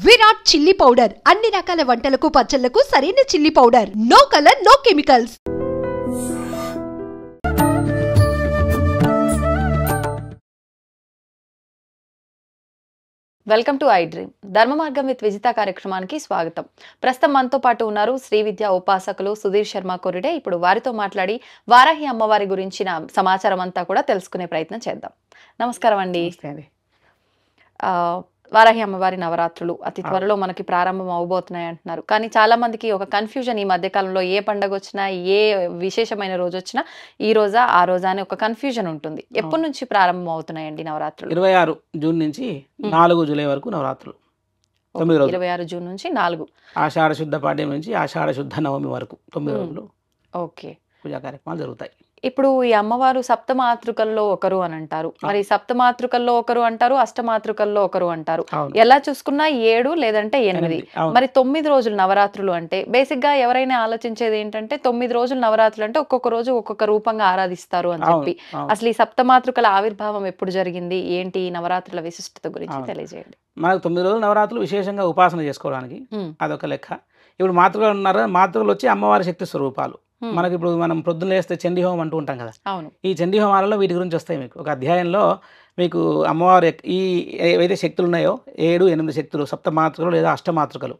Virat chilli powder అన్ని రకాల వంటలకు పచ్చళ్లకు సరైన chilli powder. No colour, no chemicals. Welcome to I Dream. ధర్మ మార్గం విత్ విజిత కార్యక్రమానికి స్వాగతం. ప్రస్తుతం మనతో పాటు ఉన్నారు శ్రీ విద్యా ఉపాసకులు సుధీర్ శర్మ కొరిడే. ఇప్పుడు వారితో మాట్లాడి వారాహి అమ్మవారి గురించిన సమాచారం అంతా కూడా తెలుసుకునే ప్రయత్నం చేద్దాం. నమస్కారం అండి. వారాహి అమ్మవారి నవరాత్రులు అతి త్వరలో మనకి ప్రారంభం అవబోతున్నాయి అంటున్నారు. కానీ చాలా మందికి ఒక కన్ఫ్యూజన్ ఈ మధ్య కాలంలో, ఏ పండుగ వచ్చినా ఏ విశేషమైన రోజు వచ్చినా ఈ రోజా ఆ రోజా అని ఒక కన్ఫ్యూజన్ ఉంటుంది. ఎప్పటి నుంచి ప్రారంభం అవుతున్నాయండి నవరాత్రులు? 26 జూన్ నుంచి 4 జూలై వరకు నవరాత్రులు. 26 జూన్ నుంచి 4 ఆషాఢ శుద్ధ పాడ్యం నుంచి ఆషాఢ శుద్ధ నవమి వరకు 9 రోజులు ఓకే పూజా కార్యక్రమాలు జరుగుతాయి. ఇప్పుడు ఈ అమ్మవారు సప్తమాతృకల్లో ఒకరు అని అంటారు. మరి సప్తమాతృకల్లో ఒకరు అంటారు, అష్టమాతృకల్లో ఒకరు అంటారు. ఎలా చూసుకున్నా 7 లేదంటే 8. మరి 9 రోజులు నవరాత్రులు అంటే బేసిక్ గా ఎవరైనా ఆలోచించేది ఏంటంటే 9 రోజులు నవరాత్రులు అంటే ఒక్కొక్క రోజు ఒక్కొక్క రూపంగా ఆరాధిస్తారు అని చెప్పి. అసలు ఈ సప్తమాతృకల ఆవిర్భావం ఎప్పుడు జరిగింది, ఏంటి ఈ నవరాత్రుల విశిష్టత గురించి తెలియజేయండి. మనకు 9 రోజులు నవరాత్రులు విశేషంగా ఉపాసన చేసుకోవడానికి అదొక లెక్క. ఇప్పుడు మాతృకలు ఉన్నారు, మాతృకలు వచ్చి అమ్మవారి శక్తి స్వరూపాలు. మనకి ఇప్పుడు మనం పొద్దున్న లేస్తే చండీ హోమం అంటూ ఉంటాం కదా, ఈ చండీ హోమాలలో వీటి గురించి వస్తాయి. మీకు ఒక అధ్యాయంలో మీకు అమ్మవారి ఈ ఏవైతే శక్తులు ఉన్నాయో 7, 8 శక్తులు, సప్తమాతృకలు లేదా అష్టమాతృకలు.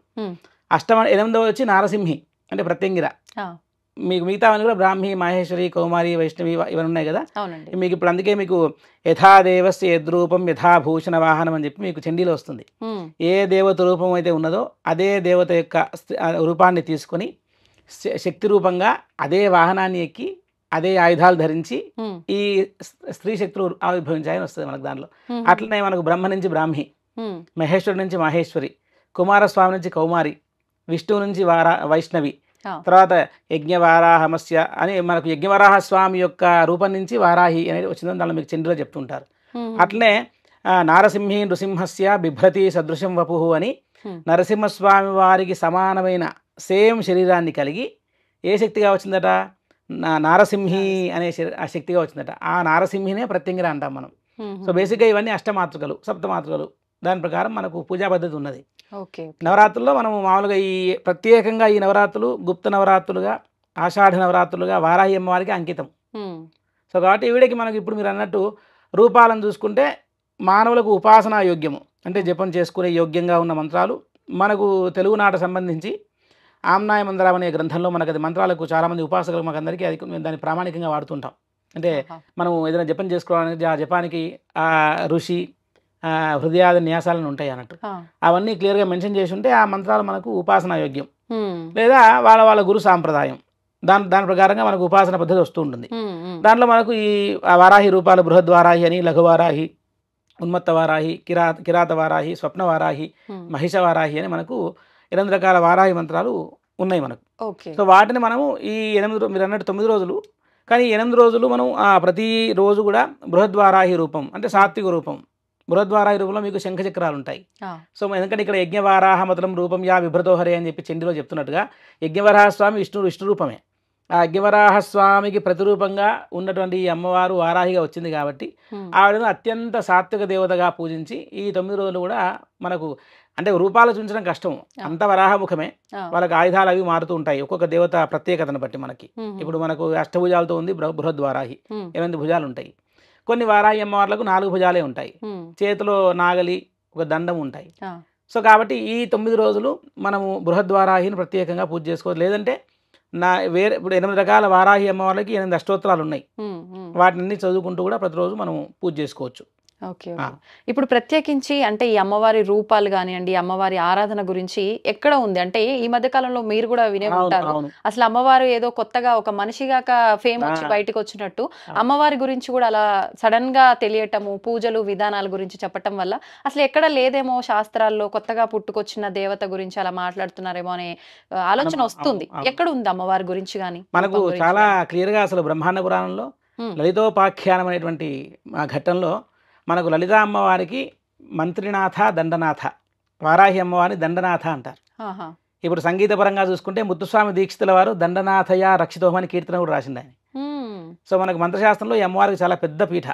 8వ వచ్చి నారసింహి అంటే ప్రత్యంగిర. మీకు మిగతావన్నీ కూడా బ్రాహ్మి, మహేశ్వరి, కౌమారి, వైష్ణవి ఇవన్నీ ఉన్నాయి కదా. మీకు ఇప్పుడు అందుకే మీకు యథాదేవస్య యద్రూపం యథాభూషణ వాహనం అని చెప్పి మీకు చండీలో వస్తుంది. ఏ దేవత రూపం అయితే ఉన్నదో అదే దేవత యొక్క రూపాన్ని తీసుకొని శక్తి రూపంగా అదే వాహనాన్ని ఎక్కి అదే ఆయుధాలు ధరించి ఈ స్త్రీ శక్తులు ఆవిర్భవించాయని వస్తుంది మనకు దానిలో. అట్లనే మనకు బ్రహ్మ నుంచి బ్రాహ్మి, మహేశ్వరుడి నుంచి మహేశ్వరి, కుమారస్వామి నుంచి కౌమారి, విష్ణువు నుంచి వైష్ణవి, తర్వాత యజ్ఞవారాహమస్య అని మనకు యజ్ఞవరాహ స్వామి యొక్క రూపం నుంచి వారాహి అనేది వచ్చిందని దానిలో మీకు చంద్రులో చెప్తుంటారు. అట్లనే నారసింహి నృసింహస్య బిభ్రతి సదృశం వపుహు అని నరసింహస్వామి వారికి సమానమైన సేమ్ శరీరాన్ని కలిగి ఏ శక్తిగా వచ్చిందట, నారసింహి అనే ఆ శక్తిగా వచ్చిందట. ఆ నారసింహినే ప్రత్యంగిర అంటాం మనం. సో బేసిక్గా ఇవన్నీ అష్టమాతృకలు, సప్తమాతృకలు. దాని ప్రకారం మనకు పూజా పద్ధతి ఉన్నది. నవరాత్రుల్లో మనము మామూలుగా ఈ ప్రత్యేకంగా ఈ నవరాత్రులు గుప్త నవరాత్రులుగా, ఆషాఢ నవరాత్రులుగా వారాహి అమ్మవారికి అంకితం. సో కాబట్టి ఈవిడకి మనకి ఇప్పుడు మీరు అన్నట్టు రూపాలను చూసుకుంటే మానవులకు ఉపాసనా యోగ్యము అంటే జపం చేసుకునే యోగ్యంగా ఉన్న మంత్రాలు మనకు తెలుగునాట సంబంధించి ఆమ్నాయ మంత్రం అనే గ్రంథంలో మనకు అది మంత్రాలకు చాలామంది ఉపాసకులు మాకు అందరికీ అది దాన్ని ప్రామాణికంగా వాడుతుంటాం. అంటే మనం ఏదైనా జపం చేసుకోవడానికి ఆ జపానికి ఆ ఋషి హృదయాది న్యాసాలను ఉంటాయి అన్నట్టు అవన్నీ క్లియర్గా మెన్షన్ చేసి ఉంటే ఆ మంత్రాలు మనకు ఉపాసనా యోగ్యం, లేదా వాళ్ళ వాళ్ళ గురు సాంప్రదాయం దాని ప్రకారంగా మనకు ఉపాసన పద్ధతి వస్తూ ఉంటుంది. దాంట్లో మనకు ఈ వారాహి రూపాలు బృహద్వారాహి అని, లఘువారాహి, ఉన్మత్త వారాహి, కిరాత వారాహి, స్వప్న వారాహి, మహిష వారాహి అని మనకు 8 రకాల వారాహి మంత్రాలు ఉన్నాయి మనకు. సో వాటిని మనము ఈ 8 మీరు అన్నట్టు 9 రోజులు, కానీ 8 రోజులు మనం ప్రతి రోజు కూడా బృహద్వారాహి రూపం అంటే సాత్విక రూపం. బృహద్వారాహి రూపంలో మీకు శంఖచక్రాలు ఉంటాయి. సో ఎందుకంటే ఇక్కడ యజ్ఞవారాహ మొదలం రూపం యా విభ్రతోహరే అని చెప్పి చండీలో చెప్తున్నట్టుగా యజ్ఞవరాహస్వామి విష్ణు రూపమే. ఆ యజ్ఞవరాహస్వామికి ప్రతిరూపంగా ఉన్నటువంటి ఈ అమ్మవారు వారాహిగా వచ్చింది కాబట్టి ఆవిడను అత్యంత సాత్విక దేవతగా పూజించి ఈ 9 రోజులు కూడా మనకు అంటే రూపాలు చూపించడం కష్టం, అంత వరాహముఖమే. వాళ్ళకి ఆయుధాలు అవి మారుతూ ఉంటాయి ఒక్కొక్క దేవత ప్రత్యేకతను బట్టి. మనకి ఇప్పుడు మనకు అష్టభుజాలతో ఉంది బృహద్వారాహి, 8 భుజాలు ఉంటాయి. కొన్ని వారాహి అమ్మవార్లకు 4 భుజాలే ఉంటాయి, చేతిలో నాగలి, ఒక దండం ఉంటాయి. సో కాబట్టి ఈ 9 రోజులు మనము బృహద్వారాహిని ప్రత్యేకంగా పూజ చేసుకోవచ్చు. లేదంటే వేరే ఇప్పుడు 8 రకాల వారాహి అమ్మవార్లకి 8 అష్టోత్తరాలు ఉన్నాయి, వాటిని చదువుకుంటూ కూడా ప్రతిరోజు మనం పూజ చేసుకోవచ్చు. ఓకే. ఇప్పుడు ప్రత్యేకించి అంటే ఈ అమ్మవారి రూపాలు కానివ్వండి, అమ్మవారి ఆరాధన గురించి ఎక్కడ ఉంది అంటే ఈ మధ్య కాలంలో మీరు కూడా వినే ఉంటారు, అసలు అమ్మవారు ఏదో కొత్తగా ఒక మనిషిగా ఫేమ్ వచ్చి బయటకు వచ్చినట్టు అమ్మవారి గురించి కూడా అలా సడన్ గా తెలియటము, పూజలు విధానాల గురించి చెప్పటం వల్ల అసలు ఎక్కడ లేదేమో శాస్త్రాల్లో కొత్తగా పుట్టుకొచ్చిన దేవత గురించి అలా మాట్లాడుతున్నారేమో అనే ఆలోచన వస్తుంది. ఎక్కడ ఉంది అమ్మవారి గురించి కానీ? మనకు చాలా క్లియర్ గా అసలు బ్రహ్మాండ పురాణంలో లలితోపాఖ్యానం అనేటువంటి ఆ ఘట్టంలో మనకు లలితా అమ్మవారికి మంత్రినాథ, దండనాథ, వారాహి అమ్మవారిని దండనాథ అంటారు. ఇప్పుడు సంగీతపరంగా చూసుకుంటే ముత్తుస్వామి దీక్షితుల వారు దండనాథయ రక్షితోమని కీర్తన కూడా రాసింది ఆయన. సో మనకు మంత్రశాస్త్రంలో ఈ అమ్మవారికి చాలా పెద్ద పీఠ.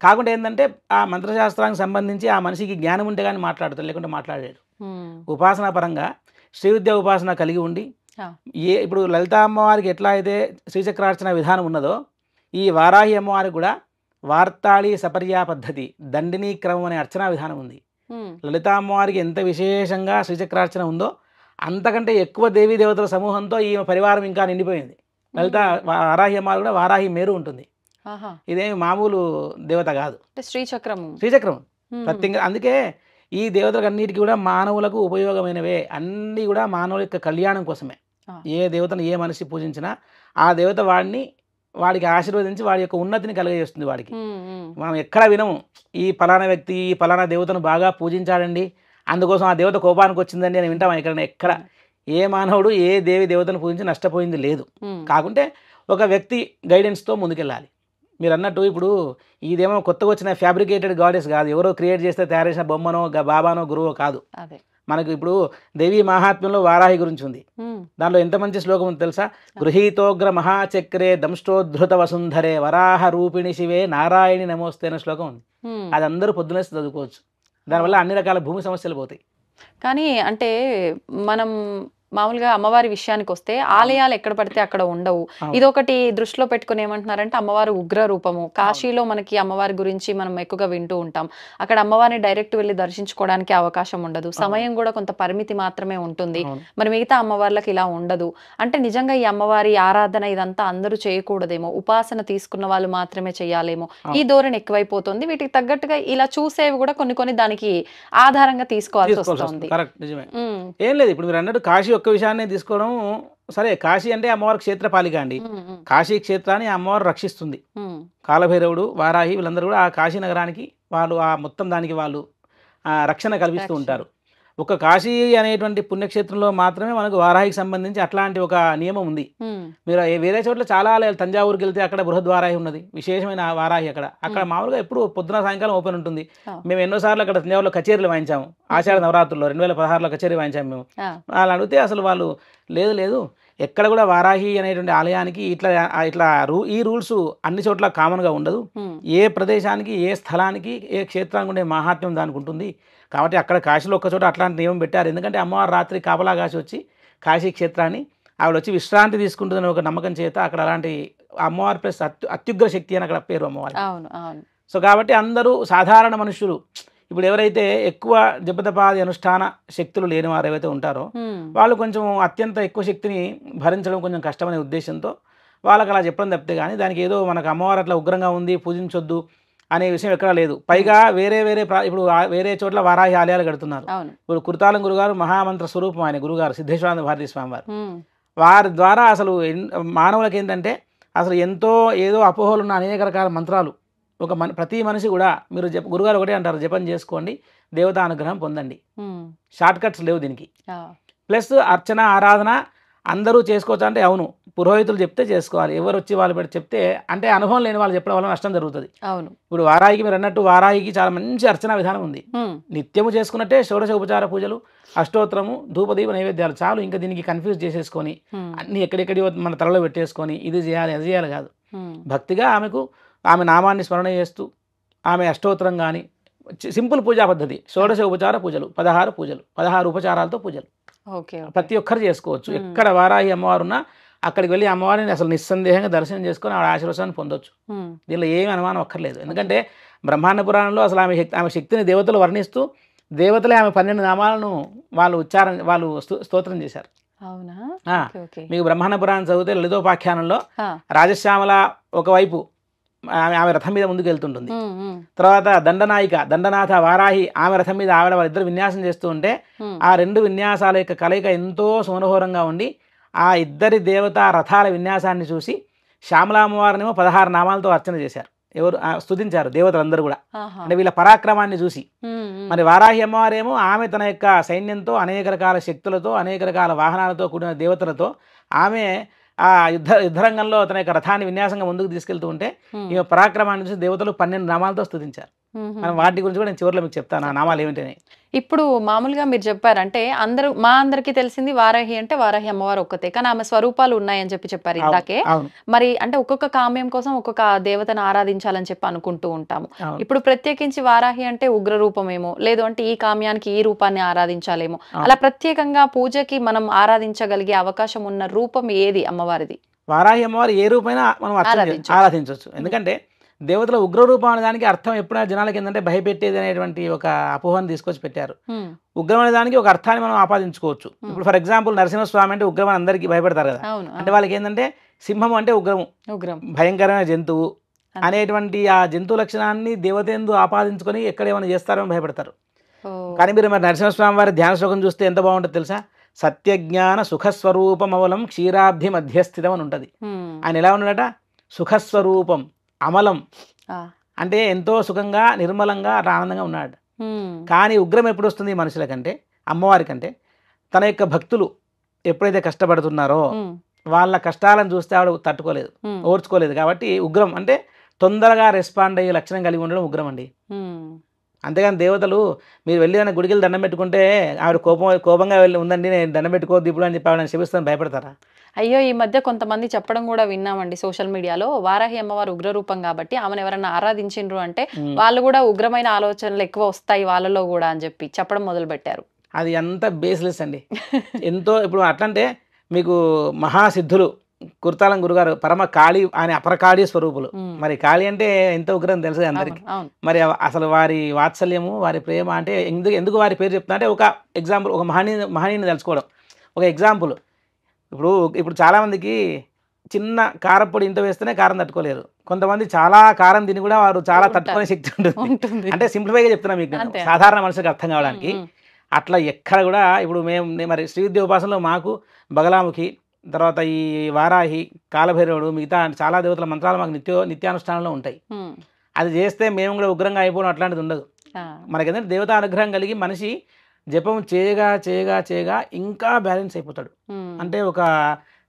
కాకుండా ఏంటంటే ఆ మంత్రశాస్త్రానికి సంబంధించి ఆ మనిషికి జ్ఞానం ఉంటే కానీ మాట్లాడతాడు, లేకుంటే మాట్లాడాడు. ఉపాసనా పరంగా శ్రీ విద్యా ఉపాసన కలిగి ఉండి ఇప్పుడు లలితా అమ్మవారికి ఎట్లా అయితే శ్రీచక్రార్చన విధానం ఉన్నదో ఈ వారాహి అమ్మవారికి కూడా వార్తాళి సపర్యా పద్ధతి దండినీ క్రమం అనే అర్చనా విధానం ఉంది. లలితా అమ్మవారికి ఎంత విశేషంగా శ్రీచక్రార్చన ఉందో అంతకంటే ఎక్కువ దేవీ దేవతల సమూహంతో ఈ పరివారం ఇంకా నిండిపోయింది. లలిత వారాహి అమ్మవారు కూడా వారాహి మేరు ఉంటుంది. ఇదేమి మామూలు దేవత కాదు, శ్రీచక్రం ప్రత్యేకంగా. అందుకే ఈ దేవతలకు అన్నిటికీ కూడా మానవులకు ఉపయోగమైనవే, అన్నీ కూడా మానవుల యొక్క కళ్యాణం కోసమే. ఏ దేవతను ఏ మనిషి పూజించినా ఆ దేవత వాడికి ఆశీర్వదించి వాడి యొక్క ఉన్నతిని కలుగజేస్తుంది. వాడికి మనం ఎక్కడ వినము ఈ ఫలానా వ్యక్తి ఈ ఫలానా దేవతను బాగా పూజించాడండి అందుకోసం ఆ దేవత కోపానికి వచ్చిందండి అని వింటాం. ఎక్కడ ఏ మానవుడు ఏ దేవతను పూజించి నష్టపోయింది లేదు. కాకుంటే ఒక వ్యక్తి గైడెన్స్తో ముందుకెళ్ళాలి. మీరు అన్నట్టు ఇప్పుడు ఇదేమో కొత్తగా వచ్చిన ఫ్యాబ్రికేటెడ్ గాడెస్ కాదు, ఎవరో క్రియేట్ చేస్తే తయారు చేసిన బొమ్మనో బాబానో గురువో కాదు. మనకు ఇప్పుడు దేవీ మహాత్మ్యంలో వారాహి గురించి ఉంది. దానిలో ఎంత మంచి శ్లోకం ఉంది తెలుసా? గృహీతోగ్ర మహాచక్రే దంష్టోద్ధృత వసుంధరే వరాహ రూపిణి శివే నారాయణి నమోస్తే అనే శ్లోకం ఉంది. అది అందరూ పొద్దునేసి చదువుకోవచ్చు. దానివల్ల అన్ని రకాల భూమి సమస్యలు పోతాయి. కానీ అంటే మనం మామూలుగా అమ్మవారి విషయానికి వస్తే ఆలయాలు ఎక్కడ పడితే అక్కడ ఉండవు. ఇదొకటి దృష్టిలో పెట్టుకుని ఏమంటున్నారంటే అమ్మవారు ఉగ్ర రూపము. కాశీలో మనకి అమ్మవారి గురించి మనం ఎక్కువగా వింటూ ఉంటాం. అక్కడ అమ్మవారిని డైరెక్ట్ వెళ్ళి దర్శించుకోవడానికి అవకాశం ఉండదు, సమయం కూడా కొంత పరిమితి మాత్రమే ఉంటుంది. మరి మిగతా అమ్మవార్లకు ఇలా ఉండదు అంటే నిజంగా ఈ అమ్మవారి ఆరాధన ఇదంతా అందరూ చేయకూడదేమో, ఉపాసన తీసుకున్న వాళ్ళు మాత్రమే చేయాలేమో, ఈ ధోరణి ఎక్కువైపోతుంది. వీటికి తగ్గట్టుగా ఇలా చూసేవి కూడా కొన్ని దానికి ఆధారంగా తీసుకోవాల్సి వస్తుంది. ఏం లేదు, ఇప్పుడు మీరు అన్నట్టు కాశీ ఒక్క విషయాన్ని తీసుకోవడం సరే. కాశీ అంటే అమ్మవారి క్షేత్రపాలిక అండి. కాశీ క్షేత్రాన్ని అమ్మవారు రక్షిస్తుంది. కాలభైరవుడు వారాహి వీళ్ళందరూ కూడా ఆ కాశీ నగరానికి వాళ్ళు ఆ మొత్తం దానికి వాళ్ళు రక్షణ కల్పిస్తూ ఉంటారు. ఒక కాశీ అనేటువంటి పుణ్యక్షేత్రంలో మాత్రమే మనకు వారాహికి సంబంధించి అట్లాంటి ఒక నియమం ఉంది. మీరు వేరే చోట్ల చాలా ఆలయాలు, తంజావూరుకి వెళ్తే అక్కడ బృహద్వారాహి ఉన్నది, విశేషమైన వారాహి. అక్కడ మామూలుగా ఎప్పుడు పొద్దున సాయంకాలం ఓపెన్ ఉంటుంది. మేము ఎన్నోసార్లు అక్కడ తంజావూరులో కచేరీలు వాయించాము. ఆషాఢ నవరాత్రుల్లో 2016లో కచేరీ వాయించాము మేము. వాళ్ళు అడిగితే అసలు వాళ్ళు లేదు ఎక్కడ కూడా వారాహి అనేటువంటి ఆలయానికి ఇట్లా ఈ రూల్స్ అన్ని చోట్ల కామన్గా ఉండదు. ఏ ప్రదేశానికి ఏ స్థలానికి ఏ క్షేత్రానికి ఉండే మహాత్మ్యం దానికి ఉంటుంది. కాబట్టి అక్కడ కాశీలో ఒక్కచోట అట్లాంటి నియమం పెట్టారు. ఎందుకంటే అమ్మవారు రాత్రి కాపలా కాసి వచ్చి కాశీ క్షేత్రాన్ని ఆవిడ వచ్చి విశ్రాంతి తీసుకుంటుందని ఒక నమ్మకం చేత అక్కడ అలాంటి అమ్మవారి ప్లస్ అత్యుగ్ర శక్తి అని అక్కడ పేరు అమ్మవారి. సో కాబట్టి అందరూ సాధారణ మనుషులు ఇప్పుడు ఎవరైతే ఎక్కువ జపతపాది అనుష్ఠాన శక్తులు లేని వారు ఏవైతే ఉంటారో వాళ్ళు కొంచెం అత్యంత ఎక్కువ శక్తిని భరించడం కొంచెం కష్టమనే ఉద్దేశంతో వాళ్ళకి అలా చెప్పడం తప్పితే కానీ దానికి ఏదో మనకు అమ్మవారు అట్లా ఉగ్రంగా ఉంది పూజించొద్దు అనే విషయం ఎక్కడా లేదు. పైగా వేరే ఇప్పుడు వేరే చోట్ల వారాహి ఆలయాలు కడుతున్నారు. ఇప్పుడు కుర్తాలం గురుగారు మహామంత్ర స్వరూపం ఆయన గురుగారు సిద్ధేశ్వరానంద భారతీ స్వామి వారు. వారి ద్వారా అసలు మానవులకి ఏంటంటే అసలు ఎంతో ఏదో అపోహలు ఉన్న అనేక రకాల మంత్రాలు ప్రతి మనిషి కూడా మీరు గురుగారు ఒకటే అంటారు, జపం చేసుకోండి, దేవతా అనుగ్రహం పొందండి. షార్ట్ కట్స్ లేవు దీనికి. ప్లస్ అర్చన ఆరాధన అందరూ చేసుకోవచ్చు అంటే అవును, పురోహితులు చెప్తే చేసుకోవాలి. ఎవరు వచ్చి వాళ్ళు పెట్టి చెప్తే అంటే అనుభవం లేని వాళ్ళు చెప్పడం వల్ల నష్టం జరుగుతుంది. అవును, ఇప్పుడు వారాహికి మీరు అన్నట్టు వారాహికి చాలా మంచి అర్చన విధానం ఉంది. నిత్యము చేసుకున్నట్టే షోడశ ఉపచార పూజలు, అష్టోత్తరము, ధూపదీప నైవేద్యాలు చాలు. ఇంకా దీనికి కన్ఫ్యూజ్ చేసేసుకొని అన్ని ఎక్కడెక్కడి మన తలలో పెట్టేసుకొని ఇది చేయాలి అది చేయాలి కాదు. భక్తిగా ఆమె నామాన్ని స్మరణ చేస్తూ ఆమె అష్టోత్తరం కానీ సింపుల్ పూజా పద్ధతి, షోడశ ఉపచార పూజలు 16 పూజలు 16 ఉపచారాలతో పూజలు ప్రతి ఒక్కరు చేసుకోవచ్చు. ఎక్కడ వారాహి అమ్మవారు ఉన్నా అక్కడికి వెళ్ళి అమ్మవారిని అసలు నిస్సందేహంగా దర్శనం చేసుకొని ఆవిడ ఆశీర్వాదాన్ని పొందొచ్చు. దీనిలో ఏమి అనుమానం అక్కర్లేదు. ఎందుకంటే బ్రహ్మాండ పురాణంలో అసలు ఆమె శక్తిని దేవతలు వర్ణిస్తూ దేవతలే ఆమె 12 నామాలను వాళ్ళు స్తోత్రం చేశారు. మీకు బ్రహ్మాండ పురాణం చదివితే లలితోపాఖ్యానంలో రాజశ్యామల ఒకవైపు ఆమె రథం మీద ముందుకు వెళ్తుంటుంది. తర్వాత దండనాథ వారాహి ఆమె రథం మీద ఆవిడ వాళ్ళిద్దరు విన్యాసం చేస్తూ ఉంటే ఆ 2 విన్యాసాల యొక్క కలయిక ఎంతో సుమనోహరంగా ఉండి ఆ ఇద్దరి దేవతా రథాల విన్యాసాన్ని చూసి శ్యామలామ్మవారినేమో 16 నామాలతో అర్చన చేశారు. ఎవరు స్తుతించారు దేవతలందరూ కూడా, అంటే వీళ్ళ పరాక్రమాన్ని చూసి. మరి వారాహి అమ్మవారేమో ఆమె తన యొక్క సైన్యంతో అనేక రకాల శక్తులతో అనేక రకాల వాహనాలతో కూడిన దేవతలతో ఆమె ఆ యుద్ధరంగంలో తన యొక్క రథాన్ని విన్యాసంగా ముందుకు తీసుకెళ్తూ ఉంటే ఈ పరాక్రమాన్ని చూసి దేవతలు 12 నామాలతో స్తుతించారు. మనం వాటి గురించి కూడా నేను చివరిలో మీకు చెప్తాను ఆ నామాలు ఏమిటని. ఇప్పుడు మామూలుగా మీరు చెప్పారంటే మా అందరికి తెలిసింది వారాహి అంటే వారాహి అమ్మవారు ఒక్కతే, కానీ ఆమె స్వరూపాలు ఉన్నాయని చెప్పారు ఇందాకే. మరి అంటే ఒక్కొక్క కామ్యం కోసం ఒక్కొక్క దేవతను ఆరాధించాలని చెప్పి అనుకుంటూ ఉంటాము. ఇప్పుడు ప్రత్యేకించి వారాహి అంటే ఉగ్ర రూపమేమో, లేదు అంటే ఈ కామ్యానికి ఈ రూపాన్ని ఆరాధించాలేమో, అలా ప్రత్యేకంగా పూజకి మనం ఆరాధించగలిగే అవకాశం ఉన్న రూపం ఏది అమ్మవారిది? వారాహి అమ్మవారు ఏ రూపైనా మనం ఆరాధించవచ్చు. ఎందుకంటే దేవతల ఉగ్ర రూపం అనే దానికి అర్థం ఎప్పుడైనా జనాలకి ఏంటంటే భయపెట్టేది అనేటువంటి ఒక అపోహను తీసుకొచ్చి పెట్టారు. ఉగ్రం అనే దానికి ఒక అర్థాన్ని మనం ఆపాదించుకోవచ్చు. ఇప్పుడు ఫర్ ఎగ్జాంపుల్ నరసింహస్వామి అంటే ఉగ్రం అని అందరికీ భయపెడతారు కదా. అంటే వాళ్ళకి ఏంటంటే సింహం అంటే ఉగ్రము, భయంకరమైన జంతువు అనేటువంటి ఆ జంతు లక్షణాన్ని దేవతేందు ఆపాదించుకొని ఎక్కడ ఏమైనా చేస్తారో అని భయపెడతారు. కానీ మీరు మరి నరసింహస్వామి వారి ధ్యాన శ్లోకం చూస్తే ఎంత బాగుంటుంది తెలుసా? సత్యజ్ఞాన సుఖస్వరూపమవలం క్షీరాబ్ధి మధ్యస్థితం అని ఉంటుంది. ఆయన ఎలా ఉన్నాడట? సుఖస్వరూపం, అమలం, అంటే ఎంతో సుఖంగా నిర్మలంగా ఆనందంగా ఉన్నాడు. కానీ ఉగ్రం ఎప్పుడు వస్తుంది మనుషుల కంటే, అమ్మవారి కంటే? తన యొక్క భక్తులు ఎప్పుడైతే కష్టపడుతున్నారో వాళ్ళ కష్టాలను చూస్తే ఆవిడ తట్టుకోలేదు, ఓర్చుకోలేదు. కాబట్టి ఉగ్రం అంటే తొందరగా రెస్పాండ్ అయ్యే లక్షణం కలిగి ఉండడం ఉగ్రం అండి. అంతేగాని దేవతలు మీరు వెళ్ళి ఏమైనా గుడికి దండం పెట్టుకుంటే ఆవిడ కోపంగా వెళ్ళి ఉందండి నేను దండం పెట్టుకోవద్దు ఇప్పుడు అని చెప్పి ఆవిడ శపిస్తాను భయపడతారా? అయ్యో, ఈ మధ్య కొంతమంది చెప్పడం కూడా విన్నామండి సోషల్ మీడియాలో, వారాహి అమ్మవారు ఉగ్రరూపం కాబట్టి ఆమెను ఎవరన్నా ఆరాధించిండ్రు అంటే వాళ్ళు కూడా ఉగ్రమైన ఆలోచనలు ఎక్కువ వస్తాయి వాళ్ళలో కూడా అని చెప్పి చెప్పడం మొదలు పెట్టారు. అది అంత బేస్లెస్ అండి. ఎంతో ఇప్పుడు అట్లంటే మీకు మహాసిద్ధులు కుర్తాలం గురుగారు పరమ కాళీ ఆయన అపరకాళీ స్వరూపులు. మరి కాళీ అంటే ఎంత ఉగ్రం తెలుసు అందరికి. మరి అసలు వారి వాత్సల్యము వారి ప్రేమ అంటే ఎందుకు వారి పేరు చెప్తున్నా అంటే ఒక ఎగ్జాంపుల్, ఒక మహనీయుని తెలుసుకోవడం ఒక ఎగ్జాంపుల్. ఇప్పుడు చాలామందికి చిన్న కారపొడి ఇంత వేస్తేనే కారం తట్టుకోలేరు. కొంతమంది చాలా కారం తిని కూడా వారు చాలా తట్టుకునే శక్తి ఉంటుంది. అంటే సింప్లిఫైగా చెప్తున్నా మీకు, సాధారణ మనుషులకు అర్థం కావడానికి. అట్లా ఎక్కడ కూడా ఇప్పుడు మరి శ్రీవిద్య ఉపాసనలో మాకు బగలాముఖి, తర్వాత ఈ వారాహి, కాలభైరవుడు, మిగతా చాలా దేవతల మంత్రాలు మాకు నిత్యానుష్ఠానంలో ఉంటాయి. అది చేస్తే మేము కూడా ఉగ్రంగా అయిపోవడం అట్లాంటిది ఉండదు. మనకేంటంటే దేవతా అనుగ్రహం కలిగి మనిషి జపం చేయగా చేయగా చేయగా ఇంకా బ్యాలెన్స్ అయిపోతాడు. అంటే ఒక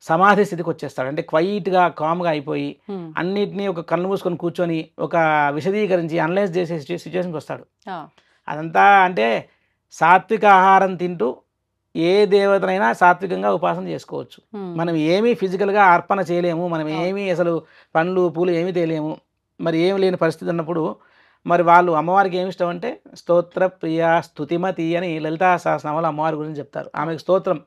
సమాధి స్థితికి వచ్చేస్తాడు. అంటే క్వైట్గా కామ్గా అయిపోయి అన్నిటినీ ఒక కళ్ళు మూసుకొని కూర్చొని ఒక విశదీకరించి అనలైజ్ చేసే సిచ్యువేషన్కి వస్తాడు. అదంతా అంటే సాత్విక ఆహారం తింటూ ఏ దేవతనైనా సాత్వికంగా ఉపాసన చేసుకోవచ్చు. మనం ఏమీ ఫిజికల్గా అర్పణ చేయలేము, మనం ఏమీ అసలు పండ్లు పూలు ఏమీ తేలేము, మరి ఏమి లేని పరిస్థితి ఉన్నప్పుడు మరి వాళ్ళు అమ్మవారికి ఏమి ఇష్టం అంటే స్తోత్ర ప్రియ స్తుతిమతి అని లలితా సహస్రనామాలు అమ్మవారి గురించి చెప్తారు. ఆమెకు స్తోత్రం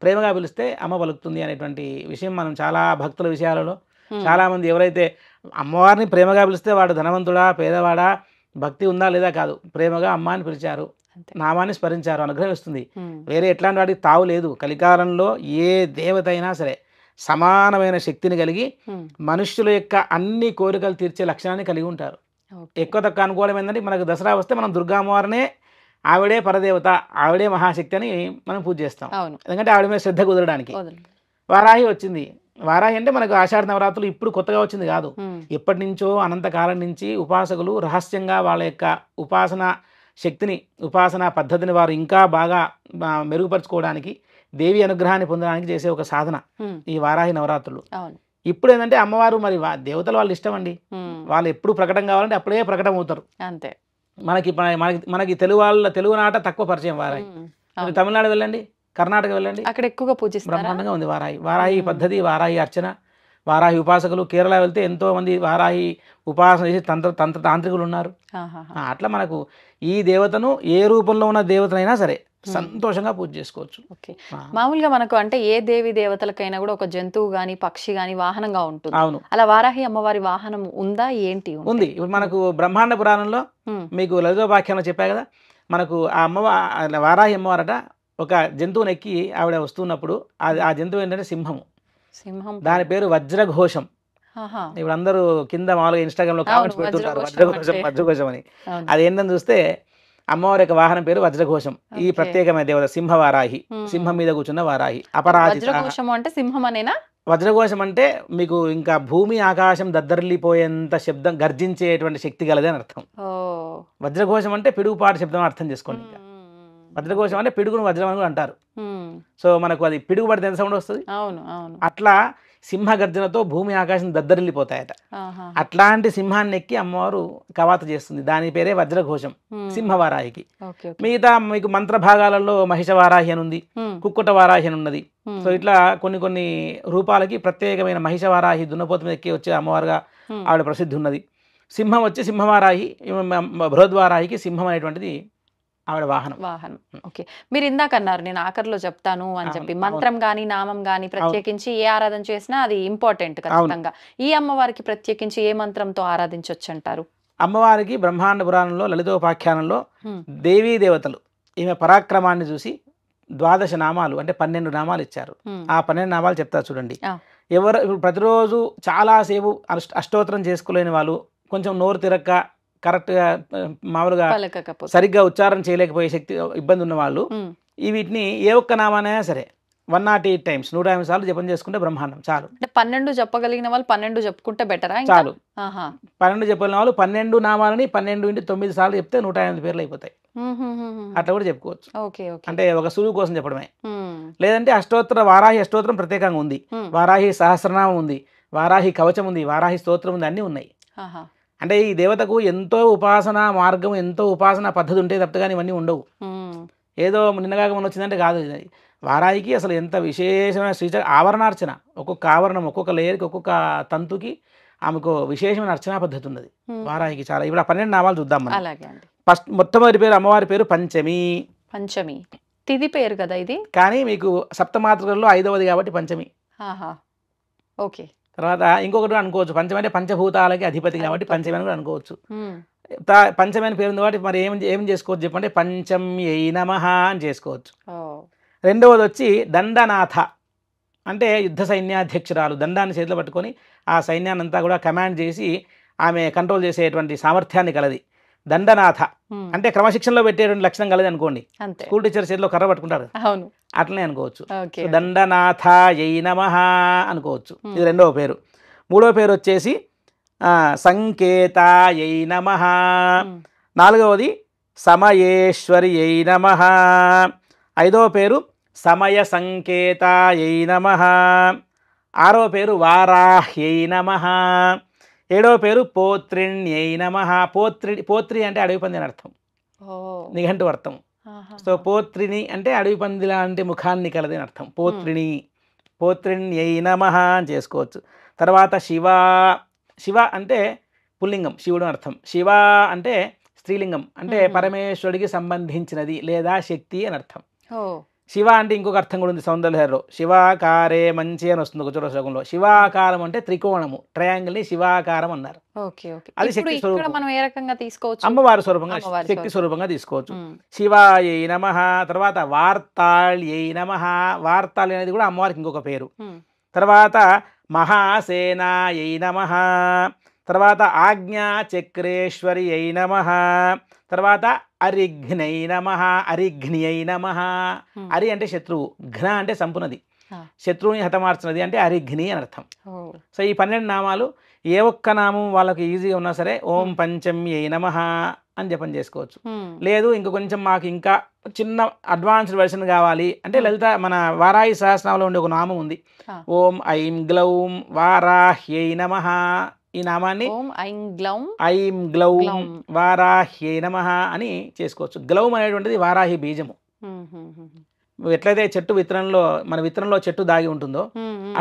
ప్రేమగా పిలిస్తే అమ్మ పలుకుతుంది అనేటువంటి విషయం మనం చాలా భక్తుల విషయాలలో చాలామంది ఎవరైతే అమ్మవారిని ప్రేమగా పిలిస్తే వాడు ధనవంతుడా పేదవాడా, భక్తి ఉందా లేదా కాదు, ప్రేమగా అమ్మ అని పిలిచారు, నామాన్ని స్మరించారు, అనుగ్రహం ఇస్తుంది. వేరే ఎట్లాంటి వాటికి తావు లేదు. కలికాలంలో ఏ దేవత అయినా సరే సమానమైన శక్తిని కలిగి మనుష్యుల యొక్క అన్ని కోరికలు తీర్చే లక్షణాన్ని కలిగి ఉంటారు. ఎక్కువ తక్కువ అనుకోవడం ఏంటంటే మనకు దసరా వస్తే మనం దుర్గామ్మవారినే ఆవిడే పరదేవత, ఆవిడే మహాశక్తి అని మనం పూజ చేస్తాం. ఎందుకంటే ఆవిడ మీద శ్రద్ధ కుదరడానికి. వారాహి వచ్చింది. వారాహి అంటే మనకు ఆషాఢ నవరాత్రులు ఇప్పుడు కొత్తగా వచ్చింది కాదు, ఎప్పటి నుంచో అనంతకాలం నుంచి ఉపాసకులు రహస్యంగా వాళ్ళ యొక్క ఉపాసన శక్తిని, ఉపాసన పద్ధతిని వారు ఇంకా బాగా మెరుగుపరుచుకోవడానికి, దేవి అనుగ్రహాన్ని పొందడానికి చేసే ఒక సాధన ఈ వారాహి నవరాత్రులు. ఇప్పుడు ఏంటంటే అమ్మవారు మరి దేవతలు వాళ్ళు ఇష్టం అండి, వాళ్ళు ఎప్పుడు ప్రకటన కావాలంటే అప్పుడే ప్రకటన అవుతారు. అంతే. మనకి తెలుగు నాట తక్కువ పరిచయం వారాహి. తమిళనాడు వెళ్ళండి, కర్ణాటక వెళ్ళండి, అక్కడ ఎక్కువగా పూజిస్తారు, బ్రహ్మాండంగా ఉంది వారాహి. వారాహి పద్ధతి, వారాహి అర్చన, వారాహి ఉపాసకులు. కేరళ వెళ్తే ఎంతో మంది వారాహి ఉపాసన చేసి తాంత్రికులు ఉన్నారు. అట్లా మనకు ఈ దేవతను ఏ రూపంలో ఉన్న దేవతనైనా సరే సంతోషంగా పూజ చేసుకోవచ్చు. ఓకే. మామూలుగా మనకు అంటే ఏ దేవి దేవతలకైనా కూడా ఒక జంతువు గాని పక్షి గాని వాహనంగా ఉంటుంది. అవును. అలా వారాహి అమ్మవారి వాహనం ఉందా ఏంటి? ఉంది. ఇప్పుడు మనకు బ్రహ్మాండ పురాణంలో మీకు లలితోపాఖ్యానంలో చెప్పా కదా, మనకు ఆ వారాహి అమ్మవారట ఒక జంతువుని ఎక్కి ఆవిడ వస్తున్నప్పుడు ఆ జంతువు ఏంటంటే సింహము. దాని పేరు వజ్రఘోషం. ఇప్పుడు అందరూ కింద మామూలుగా ఇన్స్టాగ్రామ్ లో కామెంట్స్ పెడుతుంటారు వజ్రఘోషం అని. అది ఏంటని చూస్తే అమ్మవారి యొక్క వాహనం పేరు వజ్రఘోషం. ఈ ప్రత్యేకమైన దేవత సింహవారాహి, సింహం మీద కూర్చున్న వారాహి. అపరాజిత అంటే సింహం అనేనా? వజ్రఘోషం అంటే మీకు ఇంకా భూమి ఆకాశం దద్దరిల్లిపోయేంత శబ్దం, గర్జించేటువంటి శక్తి గలది అని అర్థం. వజ్రఘోషం అంటే పిడుగుపాటు శబ్దం అర్థం చేసుకోండి. వజ్రఘోషం అంటే పిడుగును వజ్రం అని కూడా అంటారు. సో మనకు అది పిడుగు పడితే ఎంత సౌండ్ వస్తుంది. అట్లా సింహ గర్జనతో భూమి ఆకాశం దద్దరిల్లిపోతాయట. అట్లాంటి సింహాన్ని ఎక్కి అమ్మవారు కవాత చేస్తుంది. దాని పేరే వజ్రఘోషం సింహవారాహికి. మిగతా మీకు మంత్ర భాగాలలో మహిష వారాహి అని ఉంది, కుక్కుట వారాహి అని ఉన్నది. సో ఇట్లా కొన్ని రూపాలకి ప్రత్యేకమైన మహిష వారాహి దున్నపోతు మీద ఎక్కి వచ్చే అమ్మవారుగా ఆవిడ ప్రసిద్ధి ఉన్నది. సింహం వచ్చి సింహవారాహి, బృహద్వారాహికి సింహం అనేటువంటిది ఆవిడ వాహనం. ఓకే, మీరు ఇందాక అన్నారు నేను ఆఖరిలో చెప్తాను అని చెప్పి, మంత్రం గాని నామం గాని ప్రత్యేకించి ఏ ఆరాధన చేసినా అది ఇంపార్టెంట్ ఖచ్చితంగా. ఈ అమ్మవారికి ప్రత్యేకించి ఏ మంత్రంతో ఆరాధించవచ్చు అంటారు? అమ్మవారికి బ్రహ్మాండ పురాణంలో లలితోపాఖ్యానంలో దేవీ దేవతలు ఈమె పరాక్రమాన్ని చూసి 12 నామాలు అంటే 12 నామాలు ఇచ్చారు. ఆ 12 నామాలు చెప్తారు చూడండి. ఎవరు ఇప్పుడు ప్రతిరోజు చాలాసేపు అష్టోత్తరం చేసుకోలేని వాళ్ళు, కొంచెం నోరు తిరక్క కరెక్ట్గా మామూలుగా సరిగ్గా ఉచ్చారణ చేయలేకపోయే శక్తి ఇబ్బంది ఉన్న వాళ్ళు వీటిని ఏ ఒక్క నామానైనా సరే 108 టైమ్స్ 108 సార్లు జపం చేసుకుంటే బ్రహ్మాండం చాలు. 12 చెప్పగలిగిన వాళ్ళు 12 చెప్పుకుంటే బెటరా? చాలు. 12 చెప్పగలిగిన వాళ్ళు 12 నామాలని 12 × 9 సార్లు చెప్తే 108 పేర్లు అయిపోతాయి. అట్లా కూడా చెప్పుకోవచ్చు. అంటే ఒక సులువు కోసం చెప్పడమే. లేదంటే అష్టోత్తర వారాహి అష్టోత్తరం ప్రత్యేకంగా ఉంది, వారాహి సహస్రనామం ఉంది, వారాహి కవచం ఉంది, వారాహి స్తోత్రం ఉంది, అన్నీ ఉన్నాయి. అంటే ఈ దేవతకు ఎంతో ఉపాసన మార్గం, ఎంతో ఉపాసన పద్ధతి ఉంటే తప్ప కానీ ఇవన్నీ ఉండవు. ఏదో నిన్నగాక మొన్న వచ్చిందంటే కాదు. వారాహికి అసలు ఎంత విశేషమైన ఆవరణార్చన, ఒక్కొక్క ఆవరణం ఒక్కొక్క లేయర్కి ఒక్కొక్క తంతుకి ఆమెకు విశేషమైన అర్చనా పద్ధతి ఉన్నది వారాహికి చాలా. ఇప్పుడు ఆ 12 నామాలు చూద్దాం మనం. ఫస్ట్ మొట్టమొదటి పేరు అమ్మవారి పేరు పంచమి. పంచమి తిథి పేరు కదా ఇది, కానీ మీకు సప్తమాతృకల్లో 5వది కాబట్టి పంచమి. ఓకే. తర్వాత ఇంకొకటి అనుకోవచ్చు, పంచమి అంటే పంచభూతాలకి అధిపతి కాబట్టి పంచమి అని కూడా అనుకోవచ్చు. పంచమి అని పేరు ఉంది కాబట్టి మరి ఏం చేసుకోవచ్చు చెప్పంటే పంచమ్యై నమః అని చేసుకోవచ్చు. రెండవది వచ్చి దండనాథ, అంటే యుద్ధ సైన్యాధ్యక్షురాలు, దండాన్ని చేతిలో పట్టుకొని ఆ సైన్యాన్ని అంతా కూడా కమాండ్ చేసి ఆమె కంట్రోల్ చేసేటువంటి సామర్థ్యాన్ని కలది. దండనాథ అంటే క్రమశిక్షణలో పెట్టేటువంటి లక్షణం కలది అనుకోండి. స్కూల్ టీచర్ చేతిలో కర్ర పట్టుకుంటారు, అట్లనే అనుకోవచ్చు. దండనాథాయై నమః అనుకోవచ్చు. ఇది రెండవ పేరు. మూడవ పేరు వచ్చేసి సంకేతాయై నమః. నాలుగవది సమయేశ్వర్యై నమః. ఐదవ పేరు సమయ సంకేతాయై నమః. ఆరవ పేరు వారాహ్యై నమః. ఏడవ పేరు పోత్రిణ్యై నమః. పోత్రి అంటే అడవి పంది అని అర్థం, నిఘంటు అర్థం. సో పోత్రిని అంటే అడవి పంది లాంటి ముఖాన్ని కలది అని అర్థం. పోత్రిణ్యై నమః అని చేసుకోవచ్చు. తర్వాత శివ అంటే పుల్లింగం, శివుడు అర్థం. శివ అంటే స్త్రీలింగం, అంటే పరమేశ్వరుడికి సంబంధించినది లేదా శక్తి అని అర్థం. శివ అంటే ఇంకొక అర్థం కూడా ఉంది సౌందర్యలో. శివాకారే మంచి అని వస్తుంది ఒక చోట శ్లోకంలో. శివాకారం అంటే త్రికోణము, ట్రయాంగిల్ ని శివాకారం అన్నారు. అది శక్తి స్వరూపం, అమ్మవారి స్వరూపంగా శక్తి స్వరూపంగా తీసుకోవచ్చు. శివాయై నమః. తర్వాత వార్తాళ్యై నమః. వార్తాళి అనేది కూడా అమ్మవారికి ఇంకొక పేరు. తర్వాత మహాసేనాయై నమః. తర్వాత ఆజ్ఞాచక్రేశ్వర్యై నమః. తర్వాత అరిఘ్నై నమః. అరిఘ్నియై నమః. అరి అంటే శత్రువు, ఘ్న అంటే సంపునది, శత్రువుని హతమార్చినది అంటే అరిఘ్ని అని అర్థం. సో ఈ 12 నామాలు ఏ ఒక్క నామం వాళ్ళకి ఈజీగా ఉన్నా సరే ఓం పంచమ్యై నమః అని జపం చేసుకోవచ్చు. లేదు ఇంక కొంచెం మాకు ఇంకా చిన్న అడ్వాన్స్డ్ వెర్షన్ కావాలి అంటే లలిత మన వారాహి సహస్రనామంలో ఉండే ఒక నామం ఉంది, ఓం ఐం గ్లౌం వారాహ్యై నమః. ఈ నామాన్ని ఐం గ్లౌం వారాహ్యై నమః అని చేసుకోవచ్చు. గ్లౌం అనేటువంటిది వారాహి బీజము. ఎట్లయితే చెట్టు విత్తనంలో మన విత్తనంలో చెట్టు దాగి ఉంటుందో